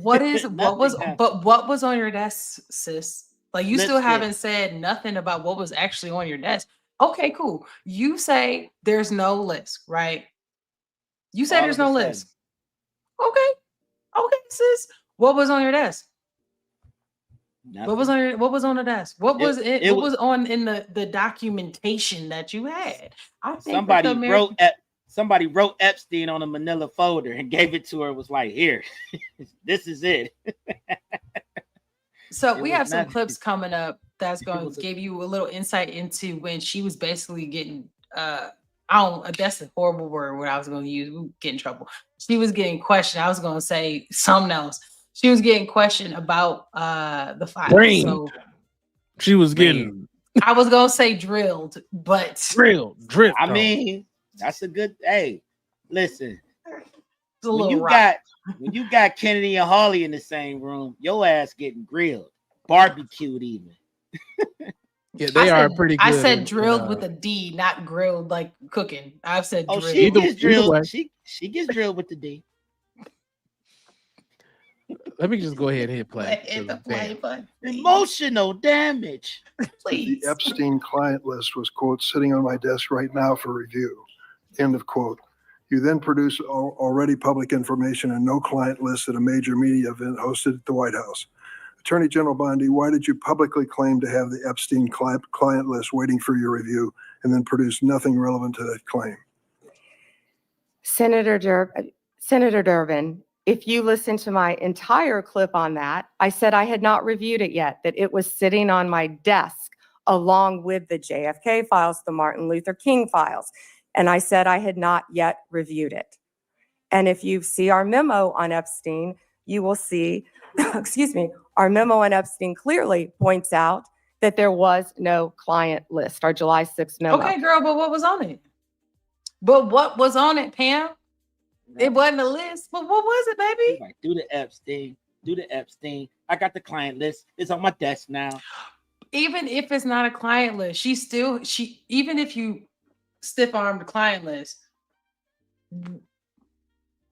What was on your desk, sis? Like you still haven't said nothing about what was actually on your desk. Okay, cool. You say there's no list, right? You say there's no list. Okay, sis. What was on your desk? Nothing. What was on the desk? What was on in the documentation that you had? I think somebody wrote Epstein on a manila folder and gave it to her. Was like, here, this is it. So we have some clips coming up that's going to give you a little insight into when she was basically getting that's a horrible word what I was going to use. We get in trouble. She was getting questioned. I was going to say something else. She was getting questioned about the file. So she was getting. I was gonna say drilled, but drilled. I mean, that's a good. Hey, listen, It's a when little you rough. got Kennedy and Hawley in the same room, your ass getting grilled, barbecued even. Yeah, they are pretty good. I said drilled with a D, not grilled like cooking. I've said drilled. She gets drilled. She gets drilled with the D. Let me just go ahead and hit play. Hit the play button. Emotional damage. Please. The Epstein client list was, quote, sitting on my desk right now for review, end of quote. You then produce already public information and no client list at a major media event hosted at the White House. Attorney General Bondi, why did you publicly claim to have the Epstein client list waiting for your review and then produce nothing relevant to that claim? Senator Durbin, if you listen to my entire clip on that, I said I had not reviewed it yet, that it was sitting on my desk along with the JFK files, the Martin Luther King files. And I said I had not yet reviewed it. And if you see our memo on Epstein, you will see, excuse me, our memo on Epstein clearly points out that there was no client list, our July 6th memo. Okay, girl, but what was on it? But what was on it, Pam? It wasn't a list, but what was it, baby? Like, do the Epstein. I got the client list. It's on my desk now. Even if it's not a client list, even if you stiff-arm the client list.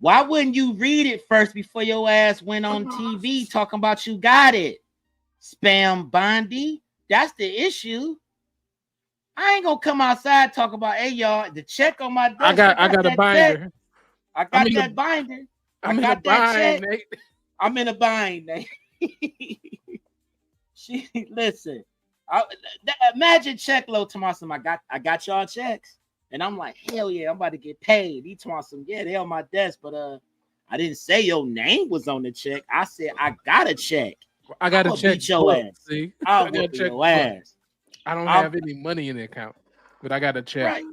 Why wouldn't you read it first before your ass went on TV talking about you got it? Spam Bondi. That's the issue. I ain't gonna come outside talk about, hey y'all, the check on my desk. I got a binder. Check. I got that binder. I got that check. Nate. I'm in a bind, Nate. Listen. Imagine check low Tomaso. I got y'all checks. And I'm like, hell yeah, I'm about to get paid. He told some, yeah, they on my desk, but I didn't say your name was on the check. I said I got a check. I got a check. Beat your ass. See, I'll whoop your ass. I don't have any money in the account, but I got a check. Right.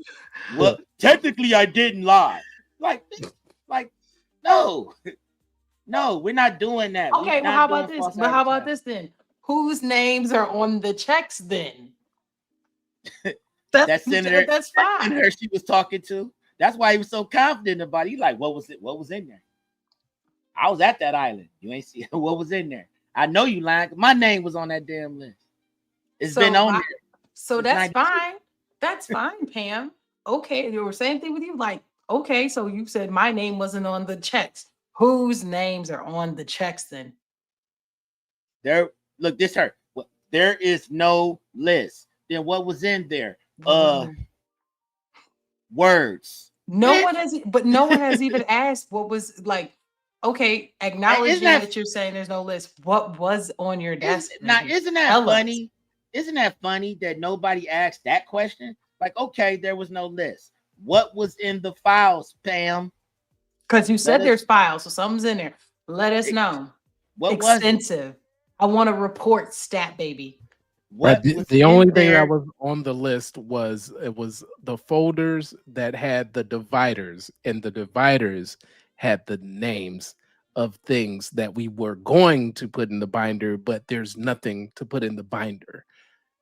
Well, technically, I didn't lie. Like, no, we're not doing that. Okay, well, how about this? But how about this then? Whose names are on the checks then? That's Senator. That's fine. Her she was talking to. That's why he was so confident about it. He like, what was it? What was in there? I was at that island. You ain't see what was in there. I know you lying. My name was on that damn list. It's been on there. So that's fine. That's fine, Pam. Okay, they were same thing with you. Like, okay, so you said my name wasn't on the checks. Whose names are on the checks then? Look, this hurt. There is no list. Then what was in there? Words. No one has even asked what was like. Okay, acknowledging that you're saying there's no list. What was on your desk? Isn't that funny? Isn't that funny that nobody asked that question? Like, okay, there was no list. What was in the files, Pam? Because you said there's files, so something's in there. Let us know. What extensive? Was I want to report, stat baby. What the only thing that was on the list was the folders that had the dividers, and the dividers had the names of things that we were going to put in the binder, but there's nothing to put in the binder.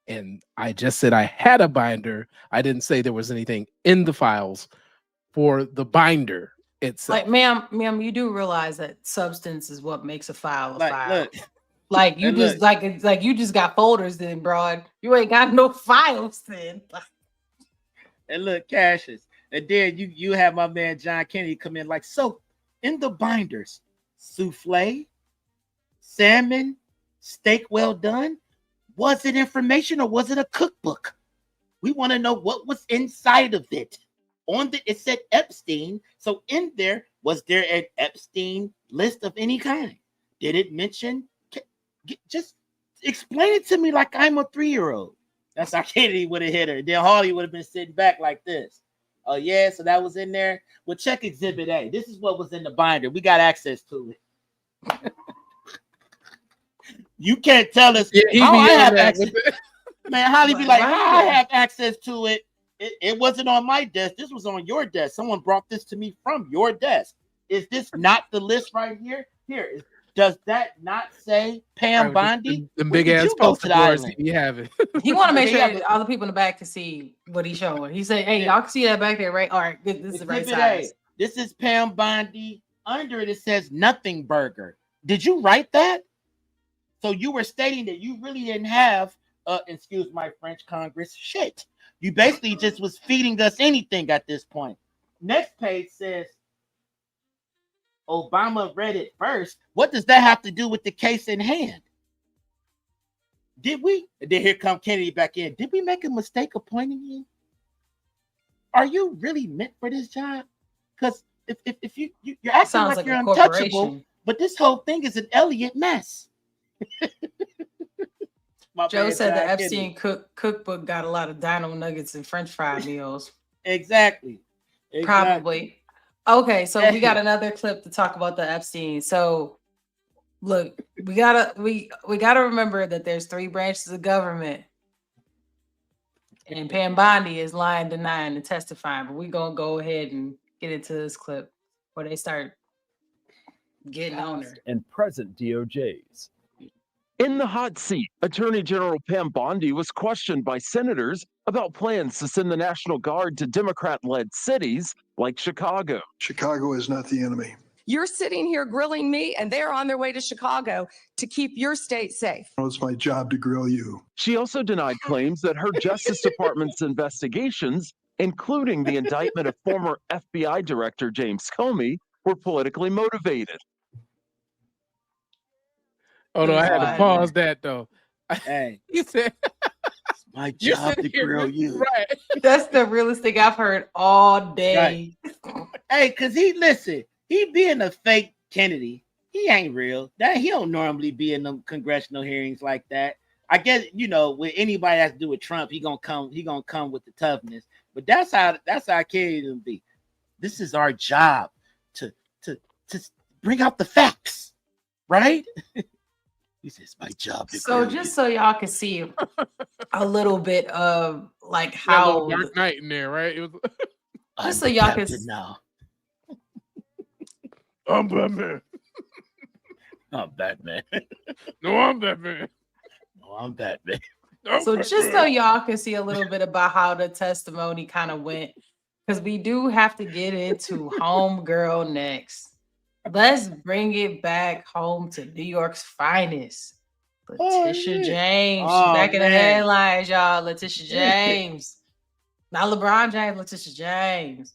And I just said I had a binder. I didn't say there was anything in the files for the binder itself. Like, ma'am, you do realize that substance is what makes a file a file. Look. Like you just like you just got folders then, broad. You ain't got no files then. And look, Cassius. And then you have my man John Kennedy come in like, so in the binders, souffle, salmon, steak well done. Was it information or was it a cookbook? We want to know what was inside of it. It said Epstein. So in there, was there an Epstein list of any kind? Did it mention? Just explain it to me like I'm a 3-year-old. That's how Kennedy would have hit her. Then Harley would have been sitting back like this. Oh, yeah, so that was in there. Well, check Exhibit A. This is what was in the binder. We got access to it. You can't tell us how I have access. Man, Holly be like, how I have access to it. It wasn't on my desk. This was on your desk. Someone brought this to me from your desk. Is this not the list right here? Here. Does that not say Pam Bondi? The big ass poster boards he have it. He want to make sure that all the people in the back can see what he's showing. He said, hey, y'all can see that back there, right? All right, this is the right size. This is Pam Bondi under it says nothing burger. Did you write that? So you were stating that you really didn't have, excuse my French, Congress shit. You basically just was feeding us anything at this point. Next page says Obama read it first. What does that have to do with the case in hand? Did we? And then here come Kennedy back in. Did we make a mistake appointing you? Are you really meant for this job? Because if you're acting like you're untouchable, but this whole thing is an Elliott mess. Joe said the Epstein cookbook got a lot of dino nuggets and French fry meals. Exactly. Probably. Okay, so we got another clip to talk about the Epstein. So look, we gotta remember that there's 3 branches of government. And Pam Bondi is lying, denying, and testifying. But we're gonna go ahead and get into this clip where they start getting on her. And present DOJs. In the hot seat, Attorney General Pam Bondi was questioned by senators about plans to send the National Guard to Democrat-led cities like Chicago. Chicago is not the enemy. You're sitting here grilling me, and they're on their way to Chicago to keep your state safe. It's my job to grill you. She also denied claims that her Justice Department's investigations, including the indictment of former FBI Director James Comey, were politically motivated. Oh no, I had to pause that though. Hey, you said it's my job to grill you. Right. That's the realest thing I've heard all day. Right. Hey, cause he being a fake Kennedy. He ain't real. That he don't normally be in them congressional hearings like that. I guess with anybody that has to do with Trump, he gonna come with the toughness. But that's how Kennedy gonna be. This is our job to bring out the facts, right? He says, my job. So just so y'all can see a little bit of like how Dark Knight in there, right? It was just so y'all can now. I'm Batman. I'm Batman. No, I'm Batman. No, I'm Batman. So just so y'all can see a little bit about how the testimony kind of went, because we do have to get into Homegirl next. Let's bring it back home to New York's finest. Letitia James. She's back in the headlines, y'all. Letitia James. Not LeBron James, Letitia James.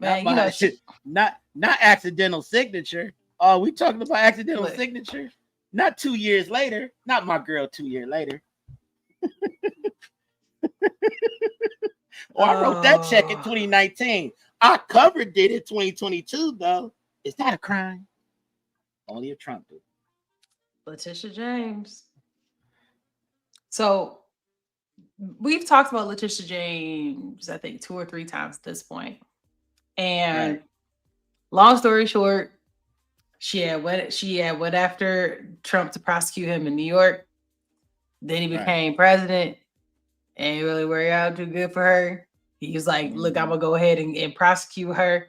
Man, not accidental signature. Oh, we talking about accidental signature? Not 2 years later. Not my girl 2 years later. I wrote that check in 2019. I covered it in 2022, though. Is that a crime? Only if Trump did. Letitia James. So we've talked about Letitia James, I think 2 or 3 times at this point. And long story short, she had went after Trump to prosecute him in New York. Then he became president. Ain't really worked out too good for her. He was like, look, I'm gonna go ahead and prosecute her,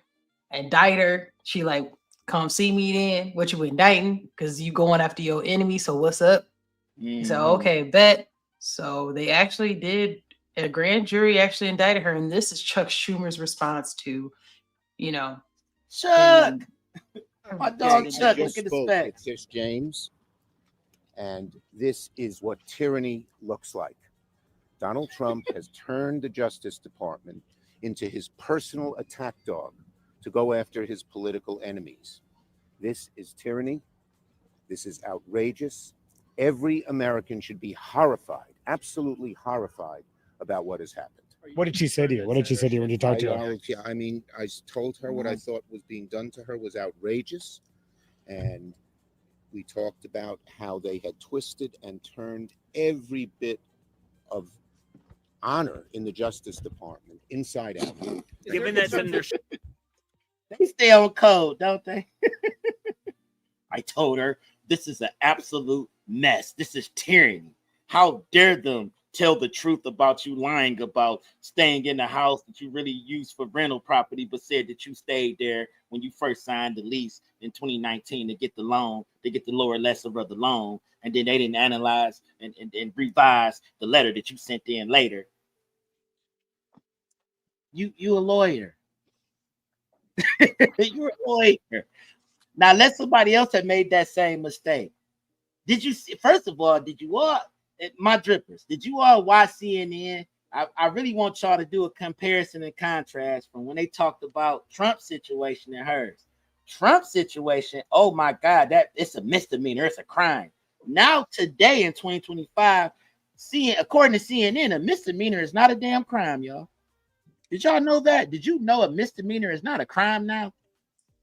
indict her. She like, come see me then. What you indicting? Because you going after your enemy. So what's up? So okay, bet. So they actually did. A grand jury actually indicted her, and this is Chuck Schumer's response to, Chuck. My dog Chuck. Look at the facts. Letitia James, and this is what tyranny looks like. Donald Trump has turned the Justice Department into his personal attack dog to go after his political enemies. This is tyranny. This is outrageous. Every American should be horrified, absolutely horrified about what has happened. What did she say to you? What did she say to you when you talked to her? I mean, I told her what I thought was being done to her was outrageous. And we talked about how they had twisted and turned every bit of honor in the Justice Department inside out. Given that they stay on code, don't they? I told her this is an absolute mess. This is tyranny. How dare them tell the truth about you lying about staying in the house that you really used for rental property, but said that you stayed there when you first signed the lease in 2019 to get the loan, to get the lower lesser of the loan. And then they didn't analyze and revise the letter that you sent in later. You a lawyer. You're a lawyer. Now let somebody else have made that same mistake. Did you see? First of all, did you all, my drippers? Did you all watch CNN? I really want y'all to do a comparison and contrast from when they talked about Trump's situation and hers. Trump's situation, oh my God, that it's a misdemeanor, it's a crime. Now today in 2025, according to CNN, a misdemeanor is not a damn crime, y'all. Did y'all know that? Did you know a misdemeanor is not a crime now?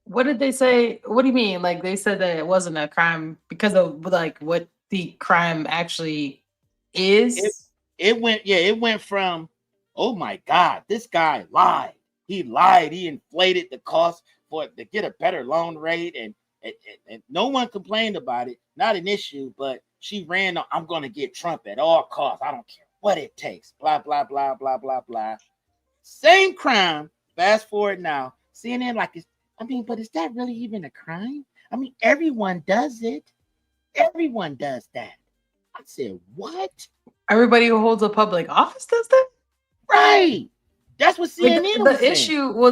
What did they say? What do you mean? Like they said that it wasn't a crime because of like what the crime actually is? It went from, oh my God, this guy lied. He lied. He inflated the cost to get a better loan rate, and no one complained about it. Not an issue, but she ran on, I'm going to get Trump at all costs. I don't care what it takes. Blah, blah, blah, blah, blah, blah. Same crime. Fast forward now. CNN but is that really even a crime? I mean, everyone does it. Everyone does that. I said, what? Everybody who holds a public office does that? Right. That's what CNN was saying.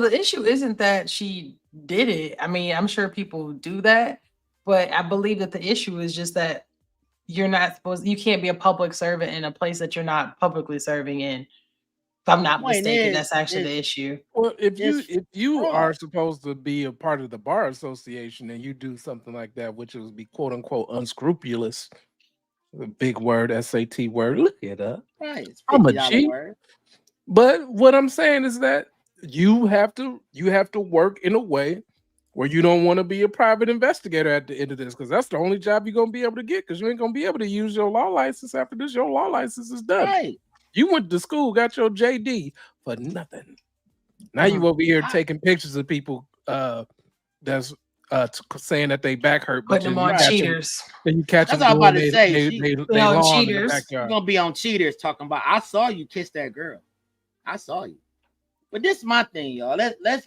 The issue isn't that she did it. I mean, I'm sure people do that, but I believe that the issue is just that you can't be a public servant in a place that you're not publicly serving in. If I'm not mistaken, that's actually the issue. Well, if you are supposed to be a part of the bar association and you do something like that, which would be quote unquote unscrupulous, a big word, SAT word, look it up. Right. It's I'm a $50 G. word. But what I'm saying is that you have to work in a way where you don't want to be a private investigator at the end of this, because that's the only job you're gonna be able to get, because you ain't gonna be able to use your law license after this. Your law license is done. Right. You went to school, got your JD for nothing. Now you over here taking pictures of people that's saying that they back hurt, putting them on cheaters. And you catch That's them what I'm doing about to say. they on lawn in the cheaters. You're backyard. gonna be on cheaters talking about, I saw you kiss that girl. I saw you. But this is my thing, y'all. Let's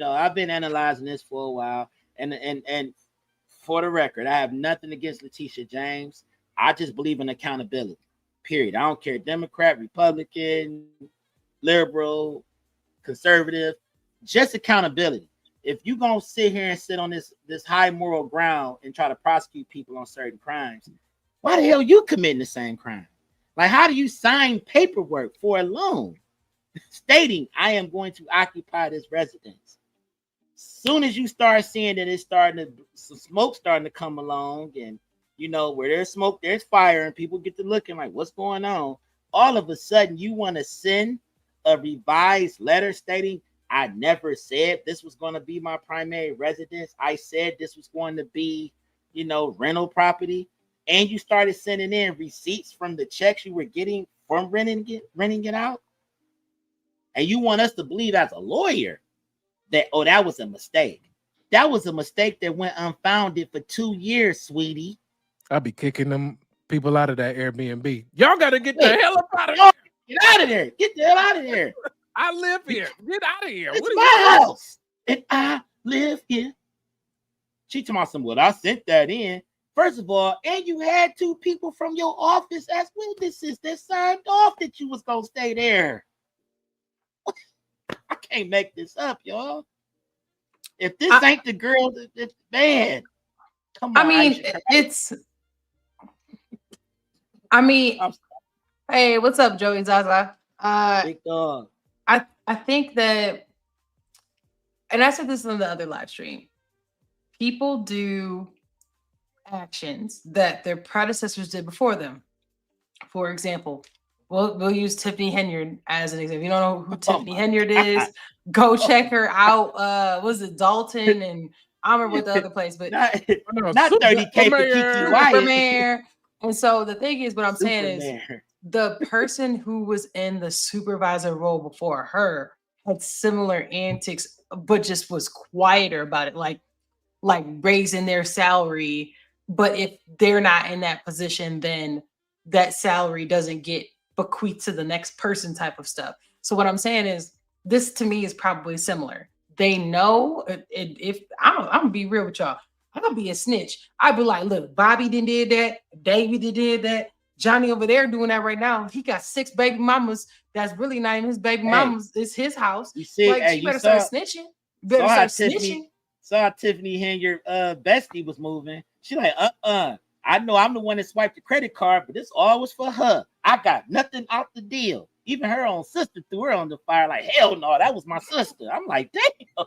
I've been analyzing this for a while, and for the record, I have nothing against Letitia James. I just believe in accountability. Period. I don't care, Democrat, Republican, liberal, conservative, just accountability. If you're gonna sit here and sit on this high moral ground and try to prosecute people on certain crimes, why the hell you committing the same crime? Like, how do you sign paperwork for a loan stating I am going to occupy this residence? Soon as you start seeing that it's some smoke starting to come along, and where there's smoke, there's fire, and people get to looking like, what's going on? All of a sudden, you want to send a revised letter stating, I never said this was going to be my primary residence. I said this was going to be, rental property. And you started sending in receipts from the checks you were getting from renting it out. And you want us to believe as a lawyer that, that was a mistake. That was a mistake that went unfounded for 2 years, sweetie. I'll be kicking them people out of that Airbnb. Y'all got to get the hell up out of here. Get out of there. Get the hell out of here. I live here. Get out of here. It's my house. And I live here. She told me something, I sent that in. First of all, and you had 2 people from your office as witnesses that signed off that you was going to stay there. I can't make this up, y'all. If this ain't the girl, it's bad. Come on. Hey, what's up, Joey Zaza? Big dog. I think that, and I said this on the other live stream, people do actions that their predecessors did before them. For example, we'll use Tiffany Henyard as an example. You don't know who Tiffany Henyard is? Go check her out. Was it Dalton? And I don't remember what the other place, but not 30K for Kiki Wyatt. And so the thing is, what I'm saying is, the person who was in the supervisor role before her had similar antics, but just was quieter about it, like raising their salary. But if they're not in that position, then that salary doesn't get bequeathed to the next person type of stuff. So what I'm saying is, this to me is probably similar. They know if I'm gonna be real with y'all, I'm gonna be a snitch. I'd be like, look, Bobby did that, David did that, Johnny over there doing that right now. He got 6 baby mamas. That's really not even his baby mamas. It's his house. You see, like, you better start snitching. Better saw start how snitching. Tiffany Henry bestie was moving. She like, I know I'm the one that swiped the credit card, but this all was for her. I got nothing out the deal. Even her own sister threw her on the fire. Like, hell no, that was my sister. I'm like, damn.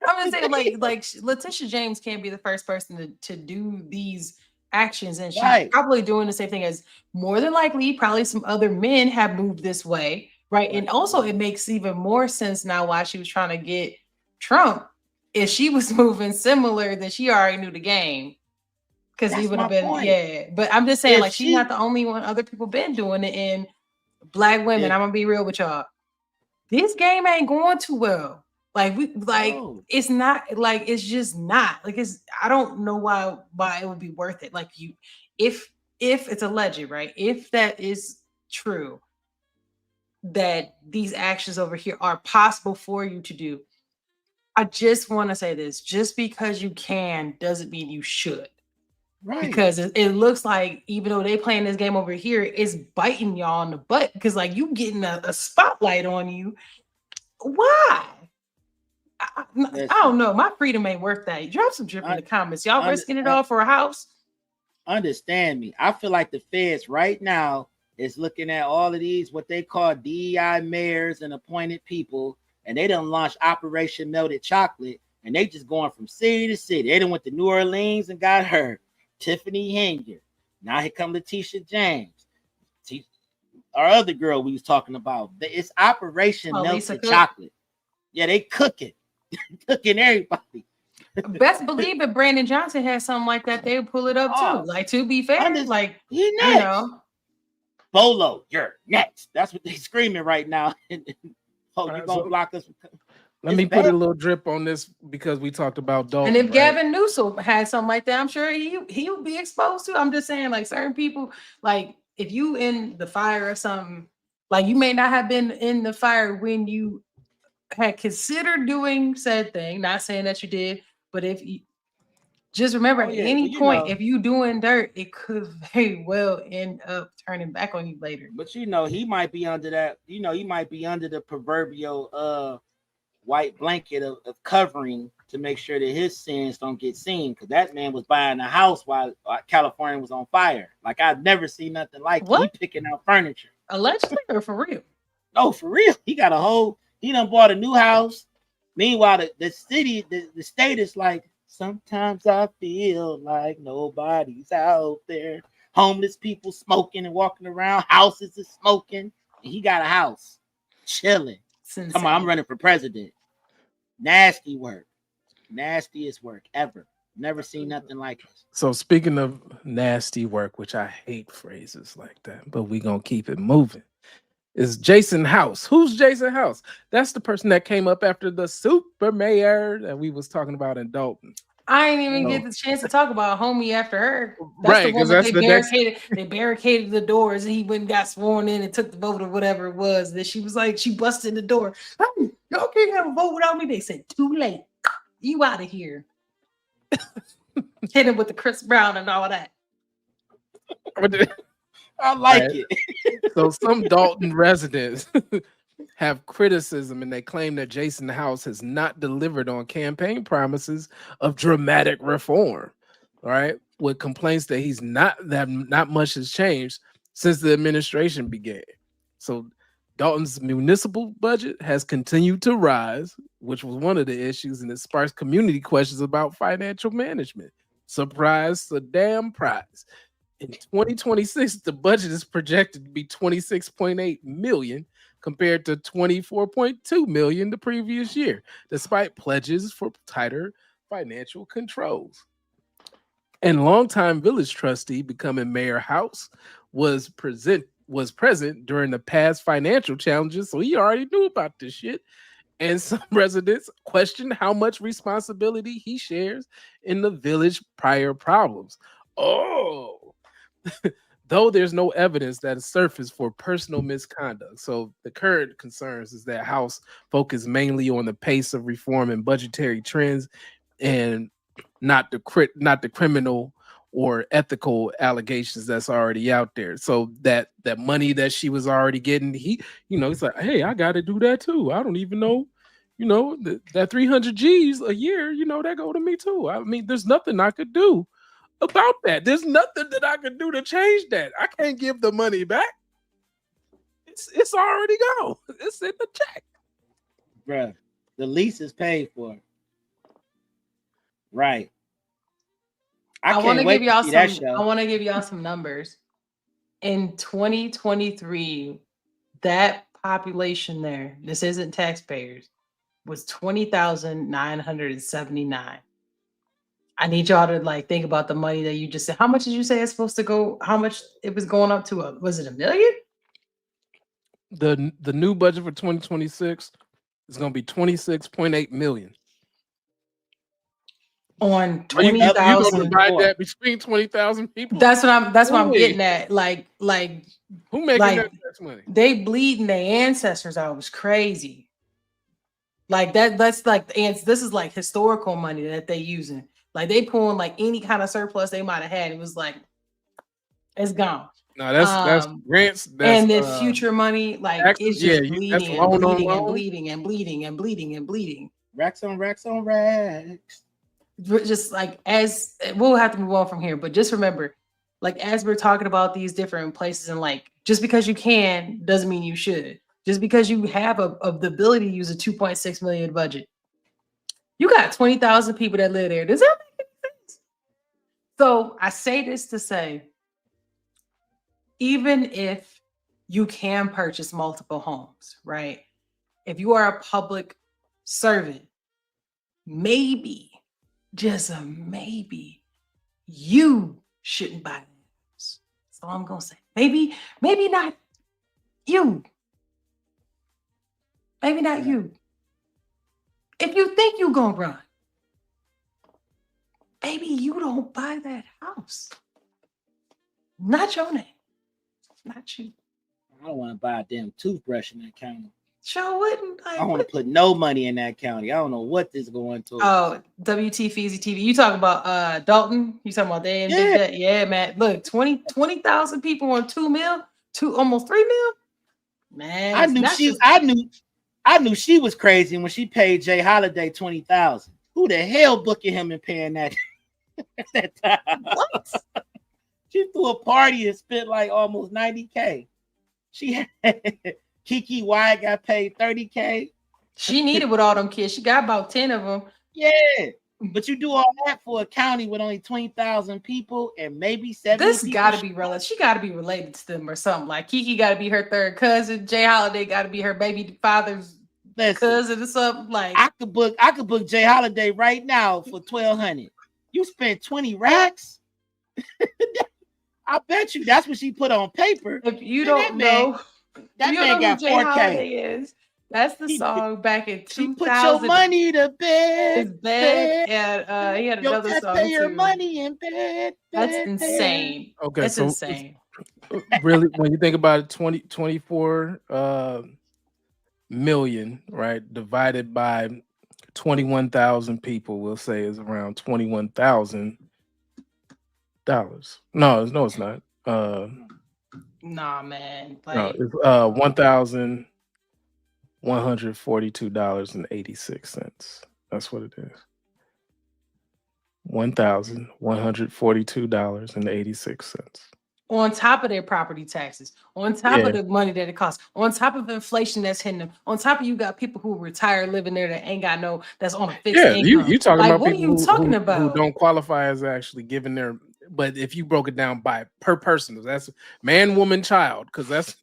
I'm just saying, like Letitia James can't be the first person to do these actions, and she's probably doing the same thing as more than likely, probably some other men have moved this way, right? And also, it makes even more sense now why she was trying to get Trump. If she was moving similar, then she already knew the game. Because he would have been, But I'm just saying, like, she's not the only one. Other people been doing it, and Black women. I'm gonna be real with y'all. This game ain't going too well. Like it's not like it's just not like it's. I don't know why it would be worth it. Like if it's alleged, right? If that is true, that these actions over here are possible for you to do. I just want to say this: just because you can doesn't mean you should. Right. Because it looks like even though they playing this game over here, it's biting y'all in the butt because like you getting a spotlight on you. Why? I don't know. My freedom ain't worth that. Drop some drip in the comments. Y'all risking it all for a house? Understand me. I feel like the feds right now is looking at all of these what they call DEI mayors and appointed people, and they done launched Operation Melted Chocolate, and they just going from city to city. They done went to New Orleans and got her. Tiffany Henry. Now here come Letitia James. Our other girl we was talking about. It's Operation Melted Chocolate. Yeah, they cooking. Cooking everybody. Best believe if Brandon Johnson has something like that, they would pull it up too. Like, to be fair, like, you know. Bolo, you're next. That's what they screaming right now. Oh, you gonna block us? Let me put a little drip on this because we talked about Dalton. And if Gavin Newsom had something like that, I'm sure he would be exposed to. I'm just saying, like, certain people, like if you in the fire or something, like you may not have been in the fire when you had considered doing said thing. Not saying that you did, but if you just remember at any point, if you doing dirt, it could very well end up turning back on you later. But you know, he might be under that. You know, he might be under the proverbial white blanket of covering to make sure that his sins don't get seen, because that man was buying a house while California was on fire. Like, I've never seen nothing like it. He picking out furniture. Allegedly or for real? No, for real. He done bought a new house. Meanwhile, the state is like, sometimes I feel like nobody's out there. Homeless people smoking and walking around. Houses is smoking. And he got a house chilling. Come on, I'm running for president. Nasty work. Nastiest work ever. Never seen nothing like it. So speaking of nasty work, which I hate phrases like that, but we gonna keep it moving, is Jason House. Who's Jason House? That's the person that came up after the super mayor that we was talking about in Dalton. I ain't even get the chance to talk about homie after her. That's the one that they barricaded the doors and he went and got sworn in and took the vote or whatever it was. That she was like, she busted the door. Y'all can't have a vote without me. They said, too late. You out of here. Hit him with the Chris Brown and all that. I like it. So some Dalton residents have criticism, and they claim that Jason House has not delivered on campaign promises of dramatic reform. All right, with complaints that not much has changed since the administration began. So Dalton's municipal budget has continued to rise, which was one of the issues, and it sparks community questions about financial management. Surprise, the damn prize. In 2026, the budget is projected to be $26.8 million compared to $24.2 million the previous year, despite pledges for tighter financial controls. And longtime village trustee becoming Mayor House was present during the past financial challenges, so he already knew about this shit. And some residents questioned how much responsibility he shares in the village prior problems. Though there's no evidence that has surfaced for personal misconduct. So the current concerns is that House focused mainly on the pace of reform and budgetary trends, and not the criminal or ethical allegations that's already out there. So that money that she was already getting, he's like, hey, I got to do that too. I don't even know, you know, that 300 G's a year, you know, that go to me too. I mean, there's nothing I could do about that. There's nothing that I could do to change that. I can't give the money back. It's already gone. It's in the check. Bruh, the lease is paid for. Right. I want to can't wait give y'all see that some. show. I want to give y'all some numbers. In 2023, that population there, this isn't taxpayers, was 20,979. I need y'all to like think about the money that you just said. How much did you say it's supposed to go? How much it was going up to? Was it $1 million? The new budget for 2026 is going to be 26.8 million. On Are you going to 20,000. divide that between 20,000 people? That's what I'm Holy. getting at. Like who making like, that tax money? They bleeding their ancestors out. It was crazy. Like that's like this is like historical money that they using. Like they pulling like any kind of surplus they might have had. It was like it's gone. No, that's grants. That's, and the future money, like it's just bleeding that's and loan on bleeding and loan. bleeding and bleeding and bleeding and bleeding. Racks on racks on racks. Just like as we'll have to move on from here, but just remember, like as we're talking about these different places, and like just because you can doesn't mean you should. Just because you have the ability to use a 2.6 million budget, you got 20,000 people that live there. Does that make any sense? So I say this to say, even if you can purchase multiple homes, right? If you are a public servant, maybe, just a maybe, you shouldn't buy that house. That's all I'm gonna say. Maybe not you. Maybe not you. If you think you're gonna run, maybe you don't buy that house. Not your name. Not you. I don't want to buy a damn toothbrush in that county. Sure wouldn't. I don't want to put no money in that county. I don't know what this going to. Oh, WT Feezy TV. You talking about Dalton? You talking about they did that? Yeah, man. Look, 20,000 people on 2 mil, almost 3 mil. Man, I knew she was crazy when she paid Jay Holiday 20,000. Who the hell booking him and paying that at that time? What? She threw a party and spent like almost 90K. She had Kiki Wyatt got paid 30K. She needed with all them kids. She got about 10 of them. Yeah, but you do all that for a county with only 20,000 people and maybe 70. This got to be related. She got to be related to them or something. Like Kiki got to be her third cousin. Jay Holiday got to be her baby father's cousin or something. Like I could book Jay Holiday right now for 1,200. You spent 20 racks. I bet you that's what she put on paper. If you don't know, that man got 4K. Is. That's the song back in 2000. Put your money to bed. His bed, and he had another song pay your too. Money in bed. That's insane. Okay, that's so insane. Really, when you think about it, 24 million, right, divided by 21,000 people, we'll say is around $21,000. No, it's not. Nah, man. No, Like, it's $1,142.86. That's what it is. $1,142.86. on top of their property taxes, on top of the money that it costs, on top of inflation that's hitting them, on top of you got people who retire living there that ain't got that's on a fixed income. You talking like, about what people are you talking about? who don't qualify as actually giving their, but if you broke it down by per person, that's man, woman, child, because that's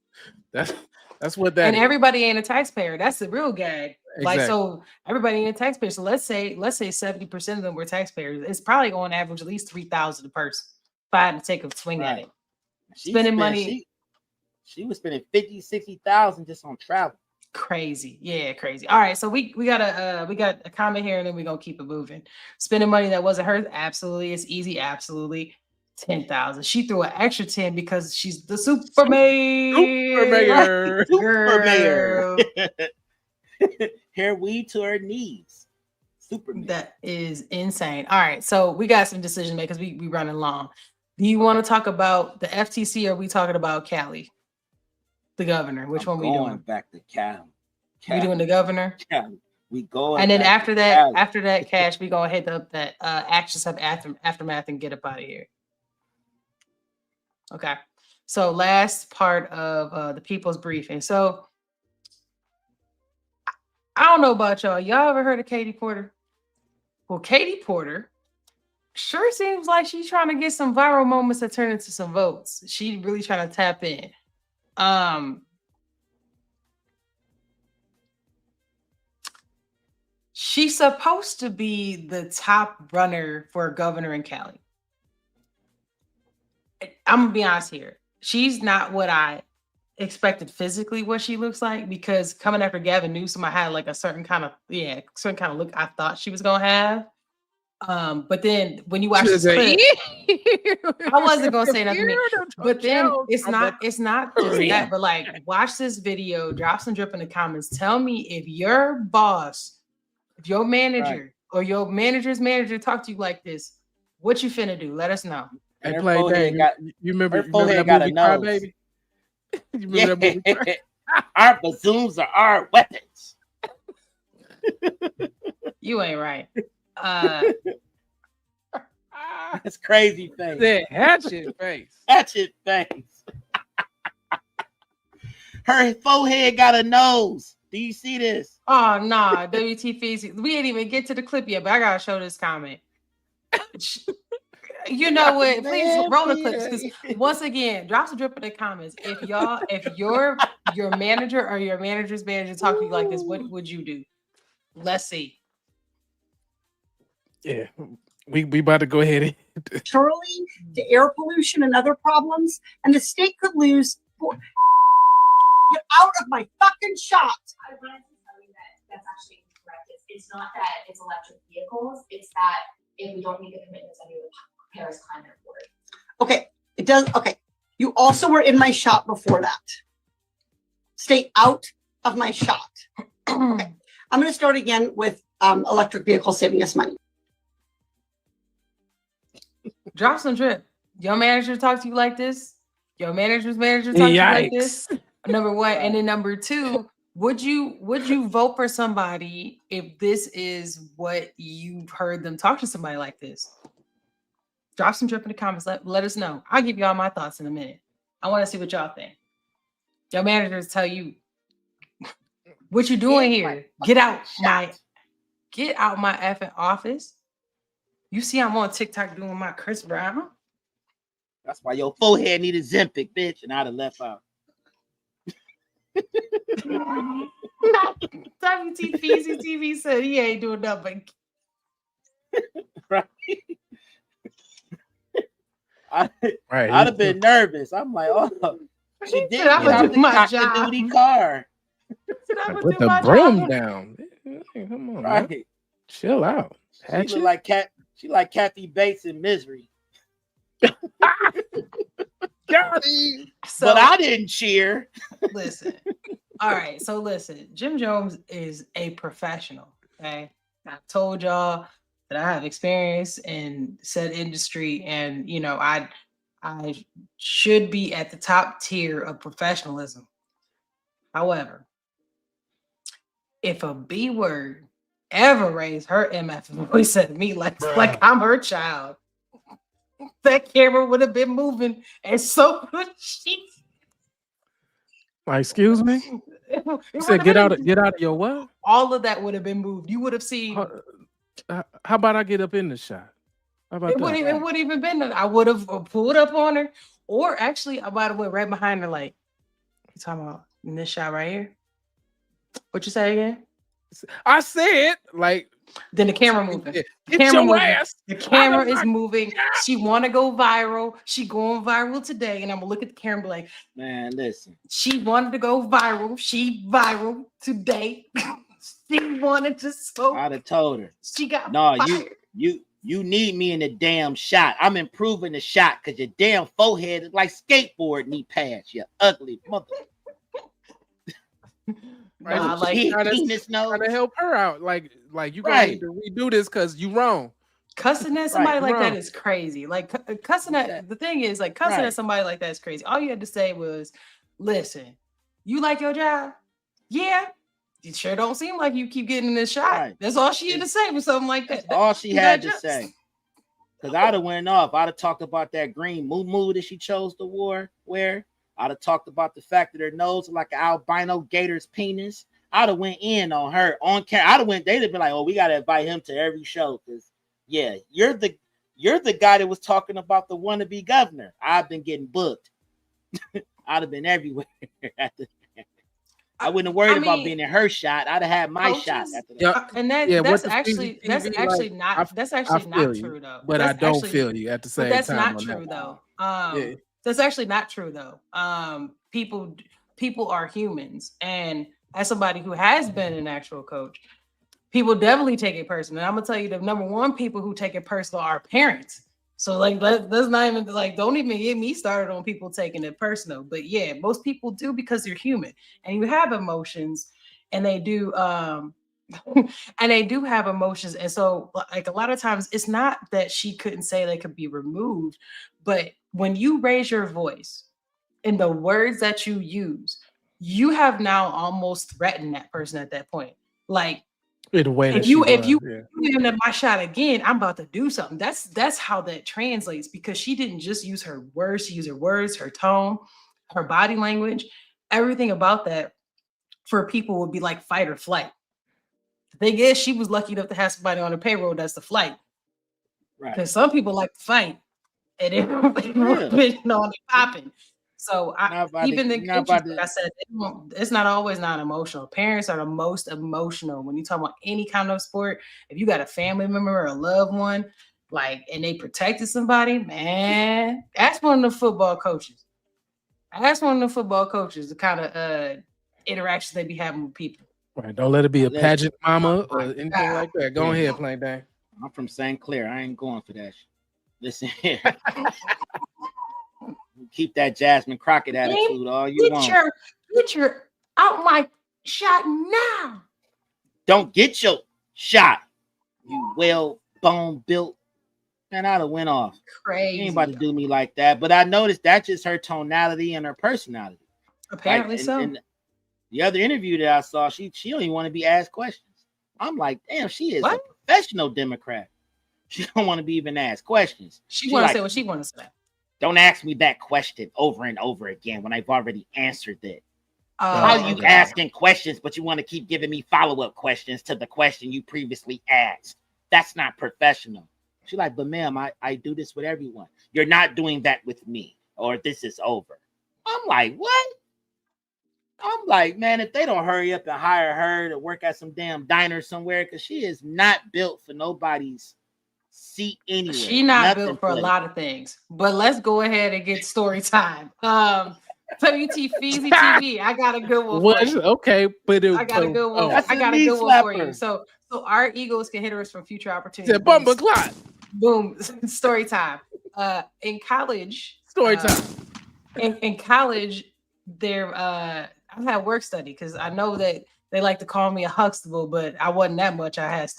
what that and is. everybody ain't a taxpayer. That's the real gag. Exactly. Like, so everybody ain't a taxpayer. So let's say 70% of them were taxpayers. It's probably on average at least 3,000 a person. If I had to take a swing at it. Spending money. She was spending 50, 60,000 just on travel. Crazy. Yeah, crazy. All right. So we got a comment here and then we're gonna keep it moving. Spending money that wasn't hers. Absolutely. It's easy. Absolutely. 10,000. She threw an extra 10 because she's the super mayor. Super mayor. Hair weed to her knees. Super mayor. That is insane. All right. So we got some decision makers. We running long. Do you want to talk about the FTC or are we talking about Cali? The governor. Which one we doing? Back to Cali. We doing the governor? Cali. We go. And then after that, Cash, we gonna hit up that actions of aftermath and get up out of here. Okay. So last part of the people's briefing. So I don't know about y'all. Y'all ever heard of Katie Porter? Well, Katie Porter sure seems like she's trying to get some viral moments that turn into some votes. She really trying to tap in. She's supposed to be the top runner for governor in Cali. I'm gonna be honest here. She's not what I expected physically what she looks like, because coming after Gavin Newsom, I had like a certain kind of look I thought she was gonna have. But then when you watch this clip, I wasn't gonna say nothing. But then it's not just that, but like watch this video, drop some drip in the comments. Tell me if your boss, if your manager or your manager's manager talk to you like this, what you finna do? Let us know. Hey, play that. You remember that movie Cry Baby? You remember that movie? Our bazooms are our weapons. You ain't right. That's crazy face. That hatchet face. Hatchet face. Her forehead got a nose. Do you see this? Oh nah, WTF. We didn't even get to the clip yet, but I gotta show this comment. You know what? Please roll the clips, because once again, drop some drip in the comments. If your manager or your manager's manager talk to you like this, what would you do? Let's see. Yeah, we about to go ahead. Naturally, to air pollution and other problems, and the state could lose. Get out of my fucking shop! I wanted to tell you that that's actually incorrect. It's not that it's electric vehicles. It's that if we don't meet the commitments under the Paris Climate Accord. Okay, it does. Okay, you also were in my shop before that. Stay out of my shop. Okay, I'm going to start again with electric vehicles saving us money. Drop some drip. Your manager talk to you like this? Your manager's manager talk to you like this? Number one, and then number two, would you vote for somebody if this is what you've heard them talk to somebody like this? Drop some drip in the comments. Let us know. I'll give you all my thoughts in a minute. I want to see what y'all think. Your managers tell you what you doing here. Get out my effing office. You see I'm on TikTok doing my Chris Brown. That's why your forehead needed Zempic, bitch, and I'd have left out. WTF said he ain't doing nothing. Right. I'd have been nervous. I'm like, oh, she did get out the duty car. Put the broom down. Hey, come on, right? Man. Chill out. She look like Kathy Bates in Misery. But I didn't cheer. Listen. All right. So listen, Jim Jones is a professional. Okay. I've told y'all that I have experience in said industry, and you know, I should be at the top tier of professionalism. However, if a B word ever raised her MF voice at me like I'm her child, that camera would have been moving, and so would she. Like, excuse me? You said get out of your what? All of that would have been moved. You would have seen. How about I get up in the shot? How about it wouldn't even been that. I would have pulled up on her, or actually I might have went right behind her. Like, you talking about in this shot right here? What you say again? I said like. Then the camera moving. The camera moving. The camera is moving. She want to go viral. She going viral today, and I'm gonna look at the camera and be like, man, listen. She wanted to go viral. She viral today. She wanted to smoke. I'd have told her. She got fired. You need me in the damn shot. I'm improving the shot because your damn forehead is like skateboard knee pads. You ugly mother. Right, trying to help her out. Like you gonna need to redo this because you wrong. Cussing at somebody like that is crazy. Like cussing at the thing is like cussing at somebody like that is crazy. All you had to say was, "Listen, you like your job? Yeah, it sure don't seem like you keep getting this shot. Right. That's all she had to say for something like that. All she had to say. Because I'd have went off. I'd have talked about that green moo that she chose to wear. I'd have talked about the fact that her nose was like an albino gator's penis. I'd have went in on her on camera. They'd have been like, oh, we gotta invite him to every show. Because yeah, you're the guy that was talking about the wannabe governor. I've been getting booked. I'd have been everywhere at the I wouldn't have worried about being in her shot. I'd have had my shot after that. And that's actually not true though. But I don't feel you at the same time. That's not true though. That's actually not true though. People are humans, and as somebody who has been an actual coach, people definitely take it personal. And I'm gonna tell you, the number one people who take it personal are parents. So like that's not even like, don't even get me started on people taking it personal. But yeah, most people do because you're human and you have emotions, and they do and they do have emotions. And so like a lot of times it's not that she couldn't say they could be removed, but when you raise your voice in the words that you use, you have now almost threatened that person at that point. Like, if you give my shot again, I'm about to do something. That's how that translates, because she didn't just use her words, she used her words, her tone, her body language, everything about that for people would be like fight or flight. The thing is, she was lucky enough to have somebody on her payroll that's the flight. Right. Because some people like to fight and it popping. So I said, it's not always not emotional. Parents are the most emotional when you talk about any kind of sport. If you got a family member or a loved one, like, and they protected somebody, man, ask one of the football coaches. Ask one of the football coaches the kind of interactions they be having with people. Right. Don't let it be a pageant mama or anything like that. Go ahead, Plain Dang. I'm from St. Clair. I ain't going for that. Listen here. Keep that Jasmine Crockett attitude all you want. Get your out my shot now. Don't get your shot. You well-bone built. Man, I'd have went off. Crazy. Ain't about to do me like that. But I noticed that's just her tonality and her personality. Apparently so. And the other interview that I saw, she don't even want to be asked questions. I'm like, damn, she is a professional Democrat. She don't want to be even asked questions. She want to say what she want to say. Don't ask me that question over and over again when I've already answered it. How are you asking questions, but you want to keep giving me follow-up questions to the question you previously asked? That's not professional. She's like, but ma'am, I do this with everyone. You're not doing that with me, or this is over. I'm like, what? I'm like, man, if they don't hurry up and hire her to work at some damn diner somewhere, because she is not built for nobody's seat anywhere. She not built for a lot of things. But let's go ahead and get story time. WT Feezy TV. I got a good one. Okay, but I got a good one. I got a good one for you. So our Eagles can hit us from future opportunities. It's a bumper clock. Boom. Story time. In college. Story time. In college, I had work study because I know that they like to call me a Huxtable, but I wasn't that much. I had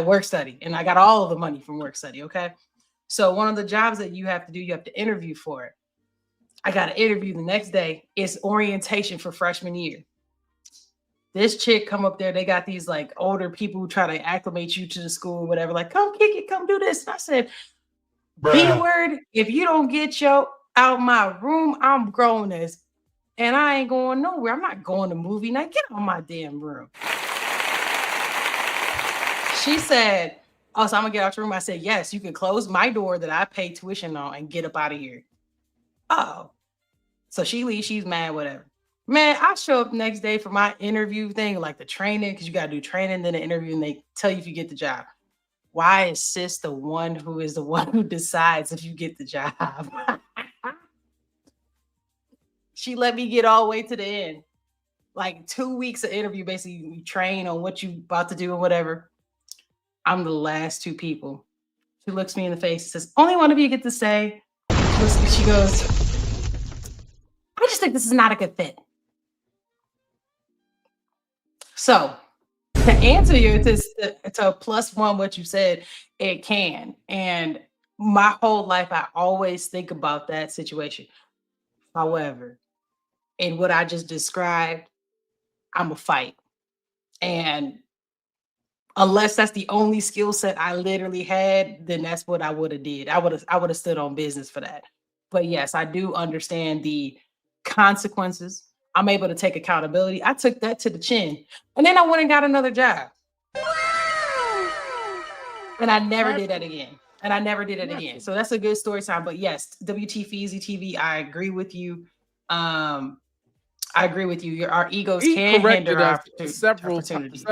work study, and I got all of the money from work study. Okay. So one of the jobs that you have to do, you have to interview for it. I got an interview the next day. It's orientation for freshman year. This chick come up there. They got these like older people who try to acclimate you to the school, whatever. Like, come kick it, come do this. And I said, B-word, if you don't get your out my room, I'm grown as, and I ain't going nowhere. I'm not going to movie night. Get out of my damn room. She said, oh, so I'm gonna get out your room. I said, yes, you can close my door that I pay tuition on and get up out of here. Oh, so she leaves, she's mad, whatever. Man, I show up next day for my interview thing, like the training, because you got to do training, then the interview, and they tell you if you get the job. Why is sis the one who decides if you get the job? She let me get all the way to the end. Like 2 weeks of interview, basically you train on what you about to do or whatever. I'm the last two people. She looks me in the face and says, only one of you get to say. She goes, I just think this is not a good fit. So to answer you to +1 what you said, it can. And my whole life, I always think about that situation. However, in what I just described, I'm a fight. And unless that's the only skill set I literally had, then that's what I would have did. I would have stood on business for that. But yes, I do understand the consequences. I'm able to take accountability. I took that to the chin. And then I went and got another job. And I never did that again. So that's a good story time. But yes, WT Feezy TV, I agree with you. Our egos He can hinder corrected our us several opportunity.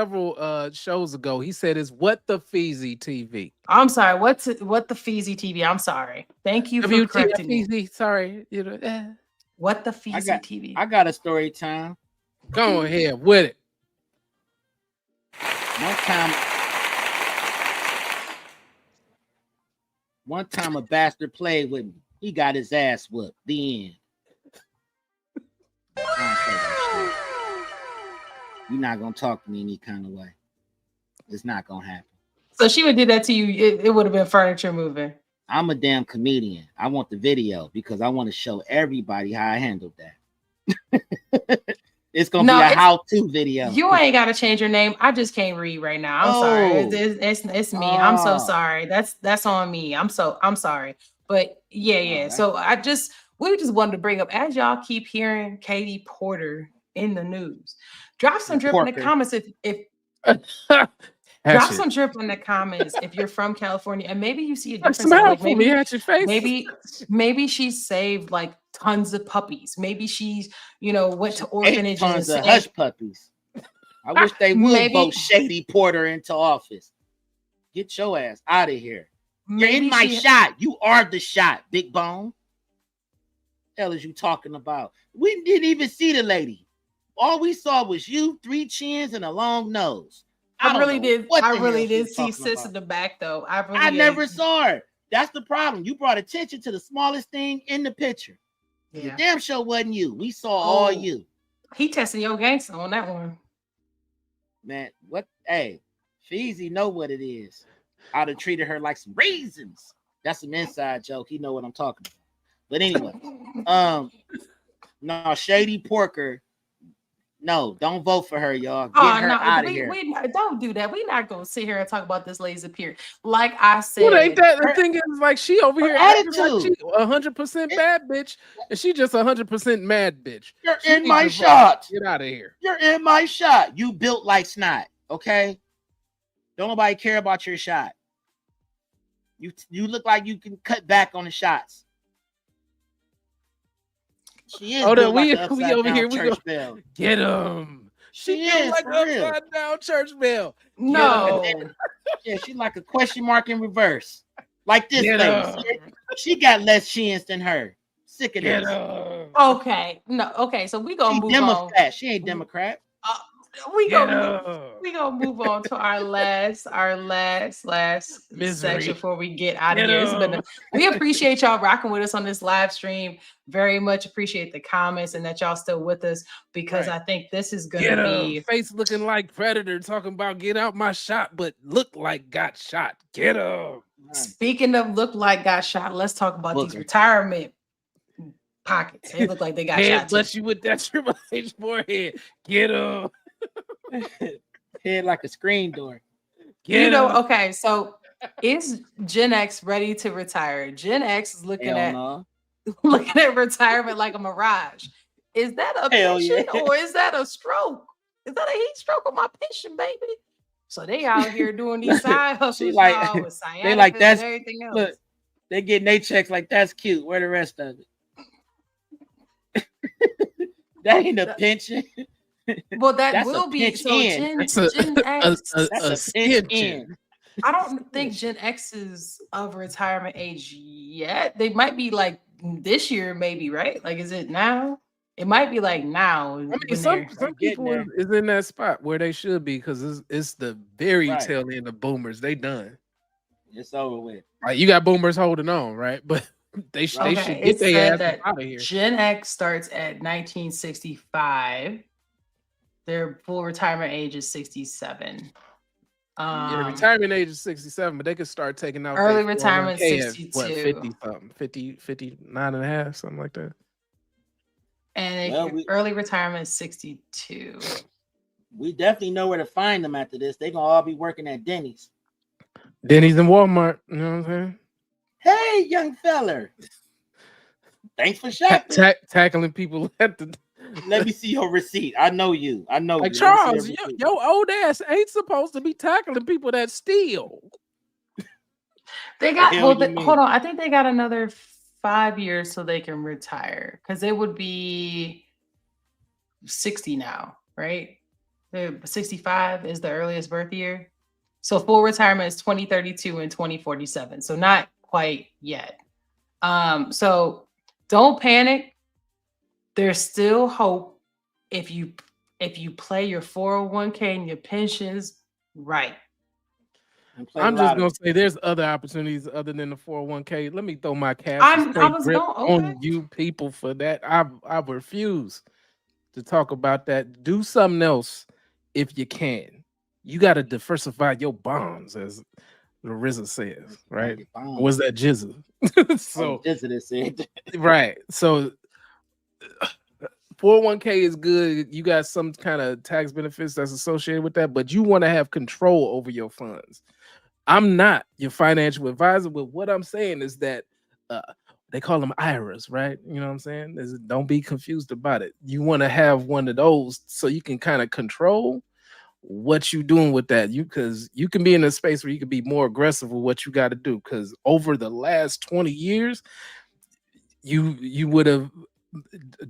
shows ago. He said it's what the Feezy TV. I'm sorry. What the Feezy TV? I'm sorry. Thank you for correcting me. Feezy, sorry. What the Feezy TV? I got a story time. Go ahead with it. One time a bastard played with me. He got his ass whooped. The end. I don't play that shit. You're not gonna talk to me any kind of way. It's not gonna happen. So she would do that to you. It would have been furniture moving. I'm a damn comedian. I want the video because I want to show everybody how I handled that. It's gonna be a how-to video. You ain't gotta change your name. I just can't read right now. I'm sorry. It's me. I'm so sorry. That's on me. I'm sorry. But yeah. So we just wanted to bring up, as y'all keep hearing Katie Porter in the news. Drop some drip in the comments if drop some drip in the comments if you're from California and maybe you see a difference. Like maybe she saved like tons of puppies. Maybe she's went to orphanages. Tons of hush puppies. I wish they would vote Shady Porter into office. Get your ass out of here. You're in my shot. You are the shot, big bone. Hell is you talking about? We didn't even see the lady. All we saw was you, 3 chins, and a long nose. I really did see sis in the back though. I never saw her. That's the problem. You brought attention to the smallest thing in the picture. Yeah. The damn show wasn't you. We saw all you. He testing your gangster on that one. Man, what? Hey, Feezy know what it is. I'd have treated her like some raisins. That's some inside joke. He know what I'm talking about. But anyway, no, Shady Porker. No, don't vote for her, y'all. Get her out of here. Don't do that. We're not gonna sit here and talk about this lady's appearance. Like I said, well, ain't that the thing? Is like she over here acting like she 100% bad bitch, and she just 100% mad bitch. You're in my shot. Get out of here. You're in my shot. You built like snot. Okay. Don't nobody care about your shot. You look like you can cut back on the shots. She is. Oh, we over here. We go bell. Get him. She is like upside down church bell. No. Yeah, she's like a question mark in reverse. Like this lady. She got less chins than her. Sick of this. Okay. No. Okay. So we gonna move on. She ain't Democrat. We gonna move on to our last section before we get out of here. We appreciate y'all rocking with us on this live stream. Very much appreciate the comments and that y'all still with us, because I think this is gonna be face looking like Predator talking about get out my shot, but look like got shot. Get him. Speaking of look like got shot, let's talk about these retirement pockets. They look like they got shot. Bless you with that Triple H forehead. Get him. Head like a screen door. Okay, so is Gen X ready to retire? Gen X is looking at retirement like a mirage. Is that a pension or is that a stroke? Is that a heat stroke on my pension, baby? So they out here doing these side hustles, with they like that's and everything else. Look, they getting their checks like that's cute. Where the rest of it? That ain't a pension. Well, that will be so. Gen X, that's a pension. I don't think Gen X is of retirement age yet. They might be like this year, maybe, right? Like, is it now? It might be like now. I mean, some people is in that spot where they should be, because it's the very tail end of boomers. They done. It's over with. Like, you got boomers holding on, right? But they should get their ass out of here. Gen X starts at 1965. Their full retirement age is 67. Retirement age is 67, but they could start taking out early retirement 62. What, 50 something, 59 and a half, something like that. And early retirement is 62. We definitely know where to find them after this. They're gonna all be working at Denny's. Denny's and Walmart. You know what I'm saying? Hey, young feller. Thanks for shopping. Tackling people at the. Let me see your receipt. I know you. I know Like you. Charles, your old ass ain't supposed to be tackling people that steal. They got hold on. I think they got another 5 years so they can retire because they would be 60 now, right? 65 is the earliest birth year. So full retirement is 2032 and 2047. So not quite yet. So don't panic. There's still hope if you play your 401k and your pensions right. I'm just gonna say there's other opportunities other than the 401k. Let me throw my cash on you people for that. I refuse to talk about that. Do something else if you can. You got to diversify your bonds, as the RZA says, right? Was that Jizza? So Jizza said right. So 401k is good. You got some kind of tax benefits that's associated with that, but you want to have control over your funds. I'm not your financial advisor, but what I'm saying is that they call them IRAs, right? You know what I'm saying? Don't be confused about it. You want to have one of those so you can kind of control what you doing with that. Because you can be in a space where you can be more aggressive with what you got to do. Because over the last 20 years, you would have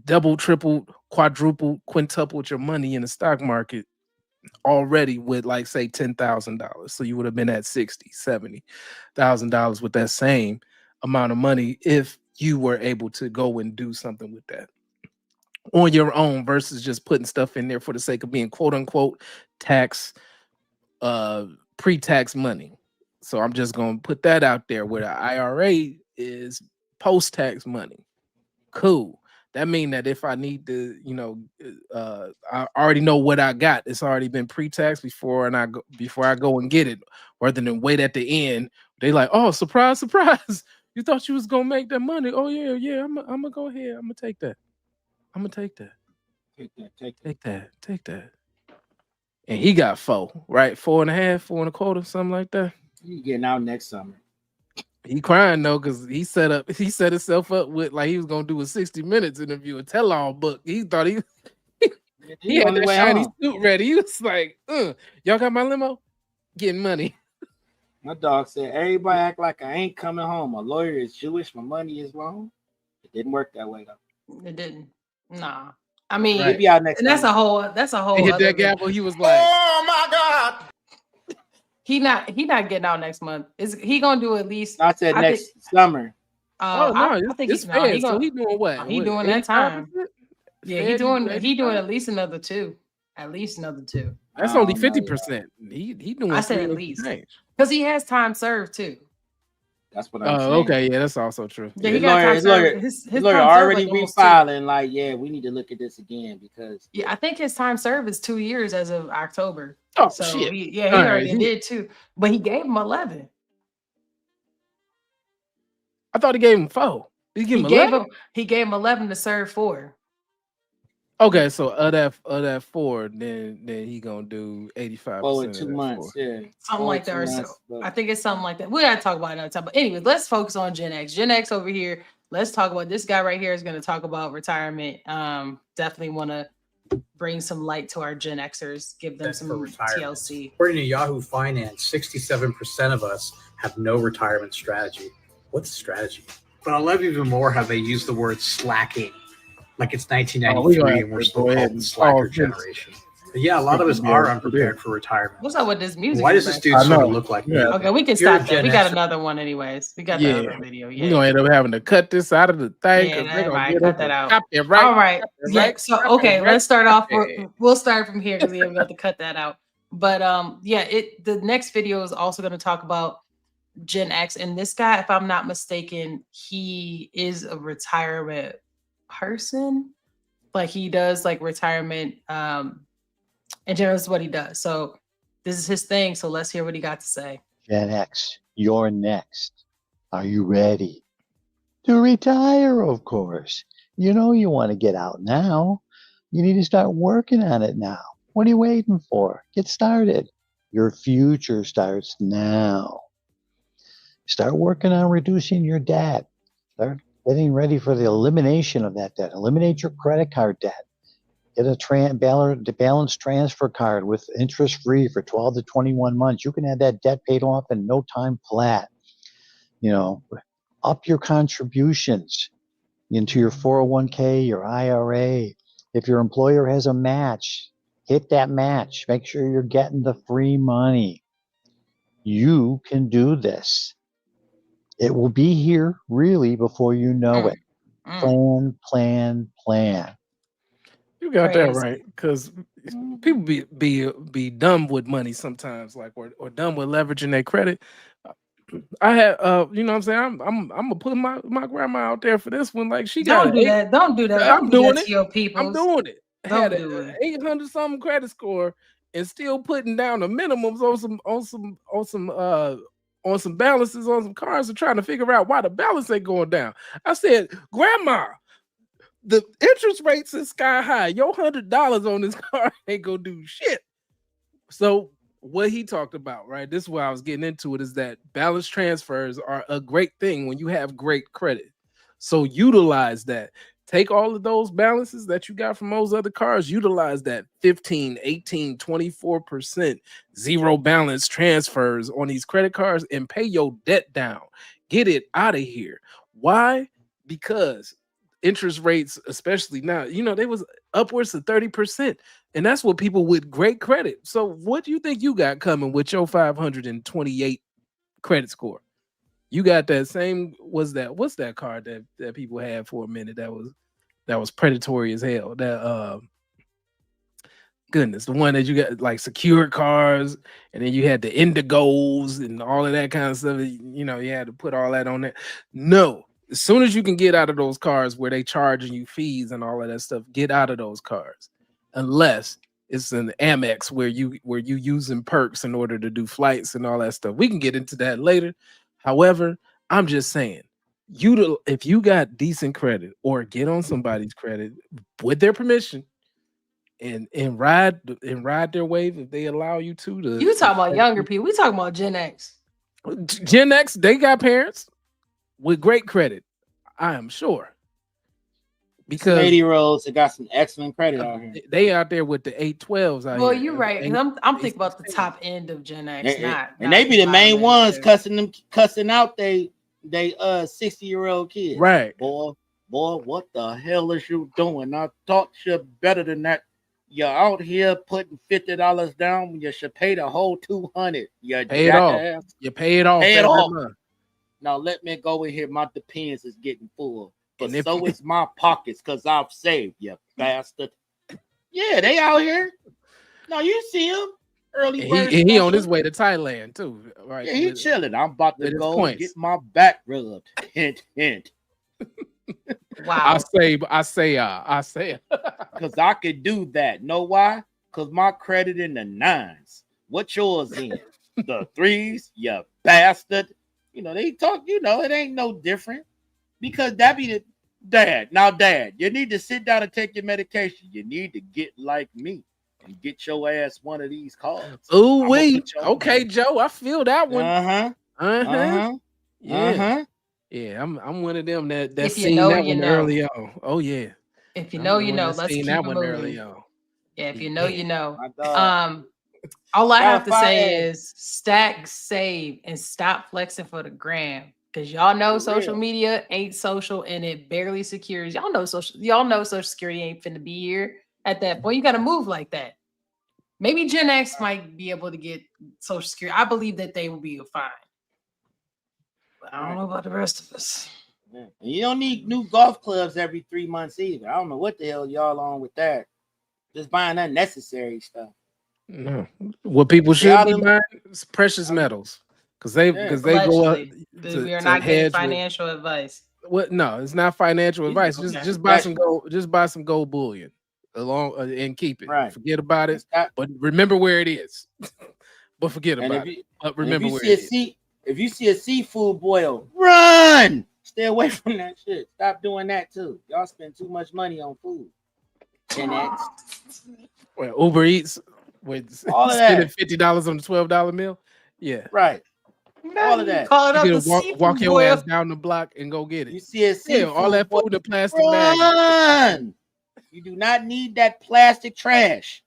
double, tripled, quadrupled, quintupled your money in the stock market already with, like, say $10,000. So you would have been at $60,000-$70,000 with that same amount of money if you were able to go and do something with that on your own versus just putting stuff in there for the sake of being quote unquote tax pre-tax money. So I'm just going to put that out there where the IRA is post-tax money. Cool. That means that if I need to, I already know what I got. It's already been pre-tax before I go and get it, rather than wait at the end. They like, oh, surprise, surprise. You thought you was gonna make that money. Oh yeah. I'm gonna go ahead. I'm gonna take that. Take that. And he got 4, right? 4.5, 4.25, something like that. You getting out next summer. He crying though, because he set himself up with, like, he was gonna do a 60 Minutes interview, a tell-all book. He thought he had that shiny suit ready. He was like, y'all got my limo? Getting money. My dog said, everybody act like I ain't coming home. My lawyer is Jewish, my money is wrong. It didn't work that way though. It didn't. Nah. I mean, He'll be out next and that's time. a whole He hit other that gavel. He was like, oh my God. He not getting out next month. Is he gonna do at least? I said next summer. Oh no, I think it's fair. So he doing what? He doing that time. Yeah, he doing 85%? at least another 2. At least another 2. That's only 50%. He doing. I said at least because he has time served too. That's what I'm saying. Okay, yeah, that's also true. Yeah, he got time served. His lawyer already refiling. Like, yeah, we need to look at this again because I think his time served is 2 years as of October. Oh so shit! He already did 2, but he gave him 11. I thought he gave him 4. He gave him 11 to serve 4. Okay, so of that 4, then he gonna do 85%. 4 in 2 months, yeah, something like that. Or so I think it's something like that. We gotta talk about it another time. But anyway, let's focus on Gen X. Gen X over here. Let's talk about this guy right here is going to talk about retirement. Definitely want to bring some light to our Gen Xers. Give them some TLC. According to Yahoo Finance, 67% of us have no retirement strategy. What's the strategy? But I love even more how they use the word slacking. Like it's 1993 and we're still called the slacker generation. But yeah, a lot of us are unprepared for retirement. What's up with this music? Why does this dude sort of look like me? Okay, we can stop that. We got another one anyways. We got the other video. We're going to end up having to cut this out of the thing. Yeah, cut that out. All right. Yeah, so, okay, let's start off. We'll start from here because we have to cut that out. But the next video is also going to talk about Gen X. And this guy, if I'm not mistaken, he is a retirement person. Like he does like retirement in general is what he does. So this is his thing. So let's hear what he got to say. Gen X, you're next. Are you ready to retire? Of course. You know you want to get out now. You need to start working on it now. What are you waiting for? Get started. Your future starts now. Start working on reducing your debt. Start getting ready for the elimination of that debt. Eliminate your credit card debt. Get a balance transfer card with interest free for 12 to 21 months. You can have that debt paid off in no time flat. You know, up your contributions into your 401k, your IRA. If your employer has a match, hit that match. Make sure you're getting the free money. You can do this. It will be here really before you know it. Plan, plan, plan. You got that right, because people be dumb with money sometimes, like or dumb with leveraging their credit. I had you know what I'm saying? I'm gonna put my grandma out there for this one. Like she got Don't do that. Don't do that. I'm Don't do doing that it. to your people. I'm doing it. Don't Had do a it. 800 something credit score and still putting down the minimums on some balances on some cars and trying to figure out why the balance ain't going down. I said, Grandma, the interest rates is sky high. Your $100 on this car ain't gonna do shit. So what he talked about, right? This is why I was getting into it, is that balance transfers are a great thing when you have great credit. So utilize that. Take all of those balances that you got from those other cars, utilize that 15, 18, 24% zero balance transfers on these credit cards and pay your debt down. Get it out of here. Why? Because interest rates, especially now, you know, they was upwards of 30%. And that's what people with great credit. So what do you think you got coming with your 528 credit score? You got that same, what's that card that people had for a minute that was predatory as hell? That goodness, the one that you got like secured cars, and then you had the Indigos and all of that kind of stuff. You know, you had to put all that on there. No, as soon as you can get out of those cars where they charging you fees and all of that stuff, get out of those cars. Unless it's an Amex where you using perks in order to do flights and all that stuff. We can get into that later. However, I'm just saying, if you got decent credit or get on somebody's credit with their permission and ride their wave if they allow you to. You talking about younger people. We talking about Gen X. Gen X, they got parents with great credit, I am sure. Because 80-year-olds that got some excellent credit out here. They out there with the 812s out Well, here. you're right. I'm thinking about the top end of Gen X, And they be the main ones cussing out they 60-year-old kids. Right. Boy, what the hell is you doing? I thought you better than that. You're out here putting $50 down when you should pay the whole $200. You pay it off. You pay it off. Pay it every off. month. Now let me go in here. My depends is getting full. But so is my pockets, because I've saved, you bastard. Yeah, they out here. No, you see him. Early bird he on his way to Thailand too. Right. Yeah, he chilling. I'm about to go points. get my back rubbed. Hint, hint. Wow. I say Because I could do that. Know why? Because my credit in the 9s. What yours in? The 3s, you bastard. You know, they talk, you know, it ain't no different. Because that be the dad. Now, dad, you need to sit down and take your medication. You need to get like me and get your ass one of these cards. Ooh, wait. Okay, Joe, I feel that one. Yeah, I'm one of them that If you seen know, that you one know. early on. Oh yeah. If you know, you know. Let's keep it moving. Yeah, if you know, you know. All I have to say is stack, save, and stop flexing for the gram. Because y'all know social media ain't social and it barely secures. Y'all know social security ain't finna be here at that point. You gotta move like that. Maybe Gen X might be able to get social security. I believe that they will be fine. But I don't know about the rest of us. Yeah. You don't need new golf clubs every 3 months either. I don't know what the hell y'all on with that. Just buying unnecessary stuff. No. What people should be buying is precious metals. Because they go up. We are not getting financial advice. What? No, it's not financial advice. Just buy some gold. Just buy some gold bullion along and keep it. Right. Forget about it. But remember where it is. But forget about it. But remember where it is. If you see a seafood boil, run. Stay away from that shit. Stop doing that too. Y'all spend too much money on food. Gen X. Well, Uber Eats with All of spending that. $50 on a $12 meal. Yeah. Right. Now All of you that. calling You out can the walk seafood your boy. ass down the block and go get it. You see a Yeah, all seafood that boy, food in a plastic bag. run. You do not need that plastic trash.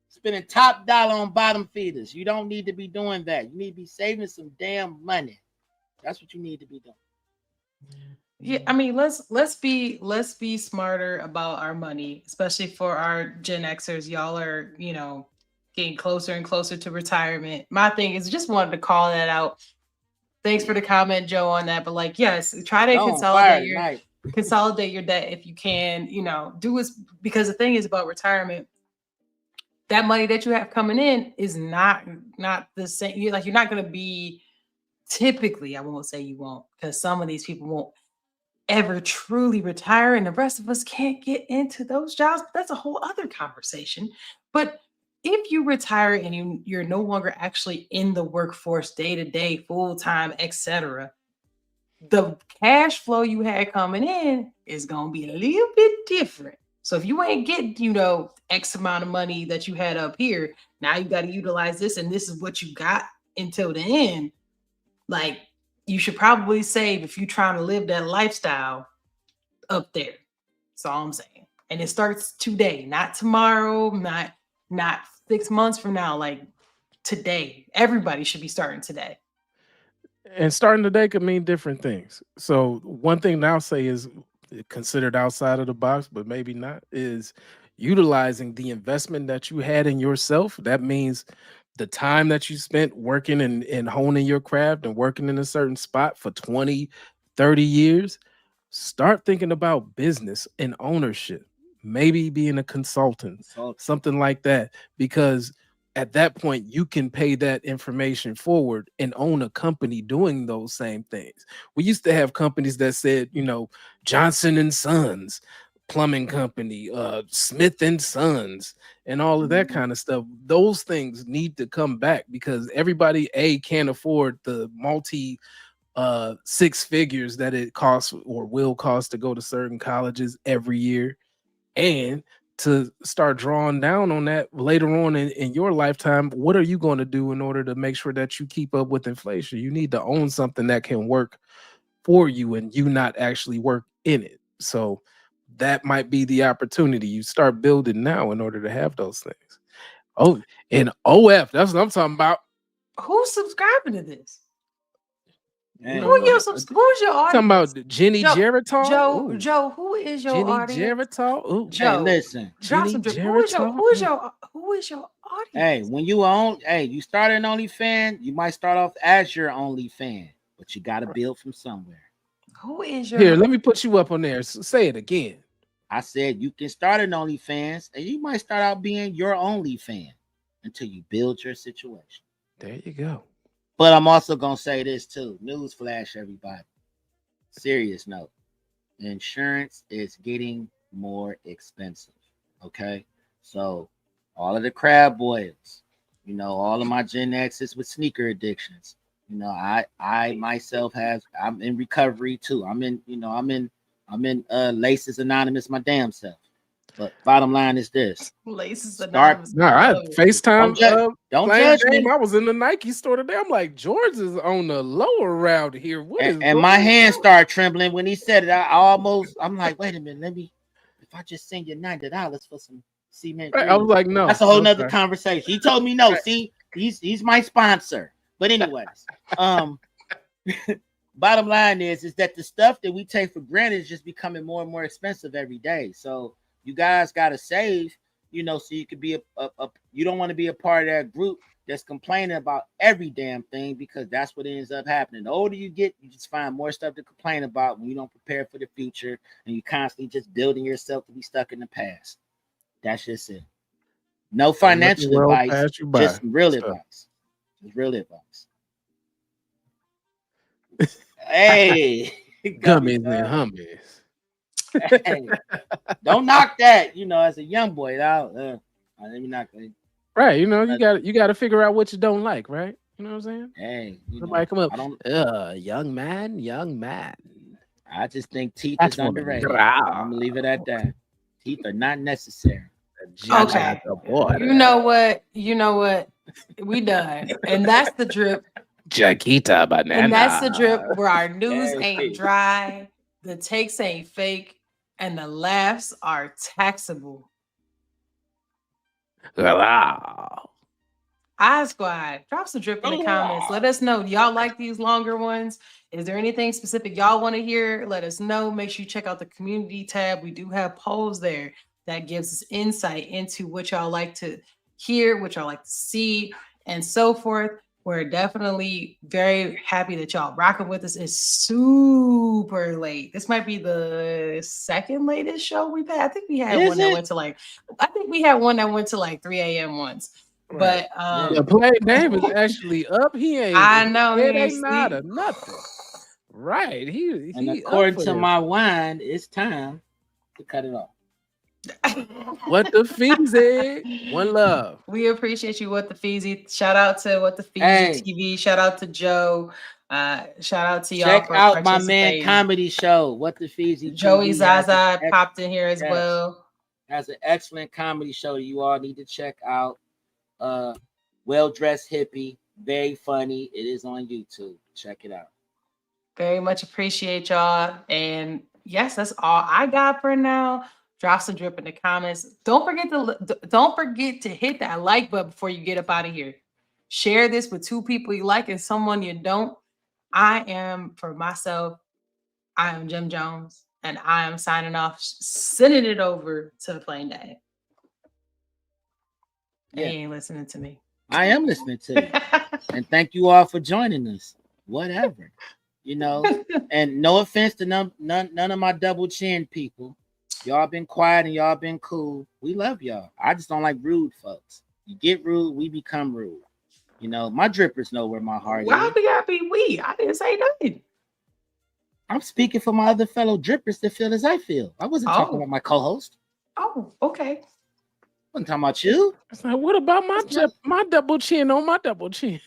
Spending top dollar on bottom feeders. You don't need to be doing that. You need to be saving some damn money. That's what you need to be doing. Yeah, I mean, let's be smarter about our money, especially for our Gen Xers. Y'all are, getting closer and closer to retirement. My thing is just wanted to call that out. Thanks for the comment, Joe, on that. But like, yes, try to Go on fire tonight. consolidate your debt if you can. Do it because the thing is about retirement. That money that you have coming in is not the same. You're not going to be typically. I won't say you won't, because some of these people won't ever truly retire, and the rest of us can't get into those jobs. But that's a whole other conversation. But if you retire and you're no longer actually in the workforce day to day, full time, etc., the cash flow you had coming in is going to be a little bit different. So if you ain't getting, X amount of money that you had up here, now you got to utilize this, and this is what you got until the end. Like, you should probably save if you're trying to live that lifestyle up there. That's all I'm saying. And it starts today, not tomorrow, not 6 months from now, like today. Everybody should be starting today. And starting today could mean different things. So one thing I'll say is considered outside of the box, but maybe not, is utilizing the investment that you had in yourself. That means the time that you spent working and honing your craft and working in a certain spot for 20, 30 years. Start thinking about business and ownership, maybe being a consultant, something like that, because at that point you can pay that information forward and own a company doing those same things. We used to have companies that said, Johnson and Sons plumbing company, Smith and Sons, and all of that kind of stuff. Those things need to come back because everybody can't afford the multi six figures that it costs or will cost to go to certain colleges every year, and to start drawing down on that later on in your lifetime. What are you going to do in order to make sure that you keep up with inflation? You need to own something that can work for you and you not actually work in it. So that might be the opportunity. You start building now in order to have those things. Oh, and OF, that's what I'm talking about. Who's subscribing to this? Who's your audience? Talking about Jenny Joe, Geritol? Joe, who is your Jenny audience? Geritol? Ooh. Joe, Hey, listen. drop some. Who is your audience? Hey, when you start an OnlyFans, you might start off as your OnlyFans, but you got to build from somewhere. Who is your? Here, let me put you up on there. Say it again. I said you can start an OnlyFans, and you might start out being your OnlyFans until you build your situation. There you go. But I'm also gonna say this too. Newsflash, everybody. Serious note. Insurance is getting more expensive. Okay. So all of the crab boils, all of my Gen X's with sneaker addictions. I myself I'm in recovery too. I'm in Laces Anonymous my damn self. But bottom line is this. Laces Anonymous. I FaceTime. Don't playing judge the game. me. I was in the Nike store today. I'm like, George is on the lower route here. What is And my hands started trembling when he said it. I'm like, wait a minute, if I just send you $90 for some cement. Right, I was like, no. That's a whole nother Okay. conversation. He told me no. See, he's my sponsor. But anyways, bottom line is that the stuff that we take for granted is just becoming more and more expensive every day. So you guys got to save, so you could be you don't want to be a part of that group that's complaining about every damn thing, because that's what ends up happening. The older you get, you just find more stuff to complain about when you don't prepare for the future and you constantly just building yourself to be stuck in the past. That's just it. No financial advice, just real advice. Just real advice. Hey, Gummies and hummies. Hey, don't knock that. As a young boy, let me knock that. Right, you got to figure out what you don't like, right? You know what I'm saying? Hey, somebody come up. Young man. I just think teeth is underrated. I'm gonna leave it at that. Teeth are not necessary. Okay. You know what? We done. And that's the drip. Jaquita banana. And that's the drip where our news ain't dry, the takes ain't fake, and the laughs are taxable. Squad, drop some drip in the comments. Let us know. Do y'all like these longer ones? Is there anything specific y'all want to hear? Let us know. Make sure you check out the community tab. We do have polls there that gives us insight into what y'all like to hear, what y'all like to see, and so forth. We're definitely very happy that y'all rocking with us. It's super late. This might be the second latest show we've had. I think we had one that went to like 3 a.m. once. But the play name is actually up. He ain't. I know. It ain't not or nothing. Right. He and according to my wine, it's time to cut it off. What the Feezy? One love. We appreciate you, What the Feezy. Shout out to What the Feezy TV. Shout out to Joe. Shout out to y'all. Check out my man comedy show, What the Feezy. Joey Zaza popped in here as well. Has an excellent comedy show you all need to check out. Well-dressed hippie, very funny. It is on YouTube. Check it out. Very much appreciate y'all. And yes, that's all I got for now. Drop some drip in the comments. Don't forget to hit that like button before you get up out of here. Share this with 2 people you like and someone you don't. I am, for myself, I am Jim Jones, and I am signing off, sending it over to Plain Dad. He ain't listening to me. I am listening to you. And thank you all for joining us. Whatever. And no offense to none of my double chin people. Y'all been quiet and y'all been cool. We love y'all. I just don't like rude folks. You get rude, we become rude. My drippers know where my heart is. Why we gotta be we? I didn't say nothing. I'm speaking for my other fellow drippers to feel as I feel. I wasn't talking about my co-host. Oh, okay. I'm talking about you. So what about my double chin on my double chin?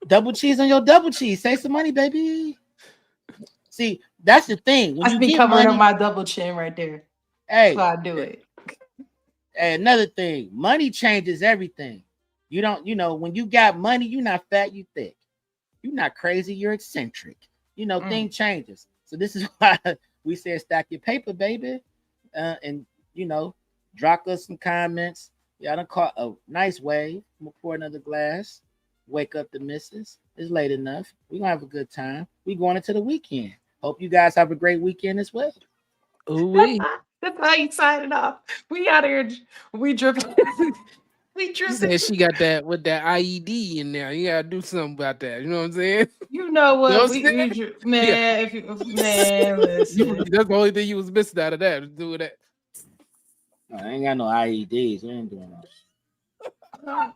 Double cheese on your double cheese. Save some money, baby. See, that's the thing. When I be covering up my double chin right there. Hey, so I do it. Hey, another thing, money changes everything. When you got money, you're not fat, you thick. You're not crazy, you're eccentric. Thing changes. So this is why we said stack your paper, baby. And drop us some comments. Y'all done caught a nice wave. I'm gonna pour another glass. Wake up the missus. It's late enough. We're gonna have a good time. We going into the weekend. Hope you guys have a great weekend as well. Ooh-wee. That's how you sign it off. We out here. We dripping. We dripping. She said she got that with that IED in there. You gotta do something about that. You know what I'm saying? You know what? Man, Listen. That's the only thing you was missing out of that. Do that. I ain't got no IEDs. We ain't doing that.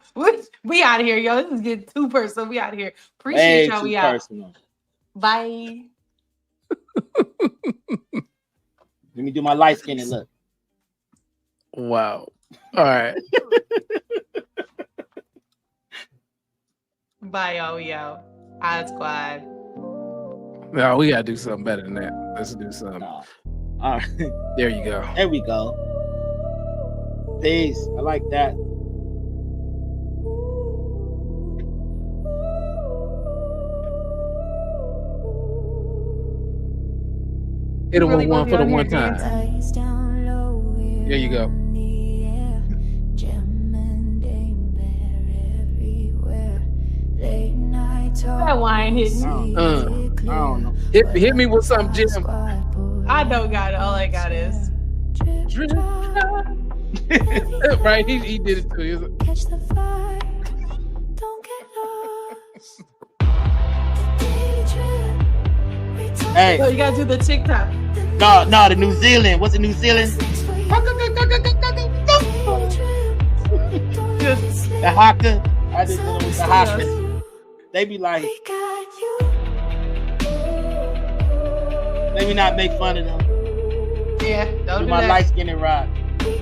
We out of here, yo. This is getting too personal. We out of here. Appreciate y'all. We out. Personal. Bye. Let me do my light skin and look. Wow. All right. Bye, y'all. We out. Odd Squad. No, we gotta do something better than that. Let's do something. All right. There you go. There we go. Peace. I like that. Hit him with one for the one time. There you go. That wine hitting. I don't know. Hit me with something, Jim. I don't got it. All I got is. Right, he did it too. Catch the fire, don't get lost. Hey. So you gotta do the TikTok. No, the New Zealand. What's it, New Zealand? The haka. I just know it's the haka. They be like, let me not make fun of them. Yeah, don't do my that. light skin and rock. We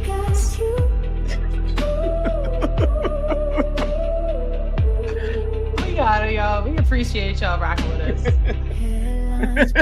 got it, y'all. We appreciate y'all rocking with us.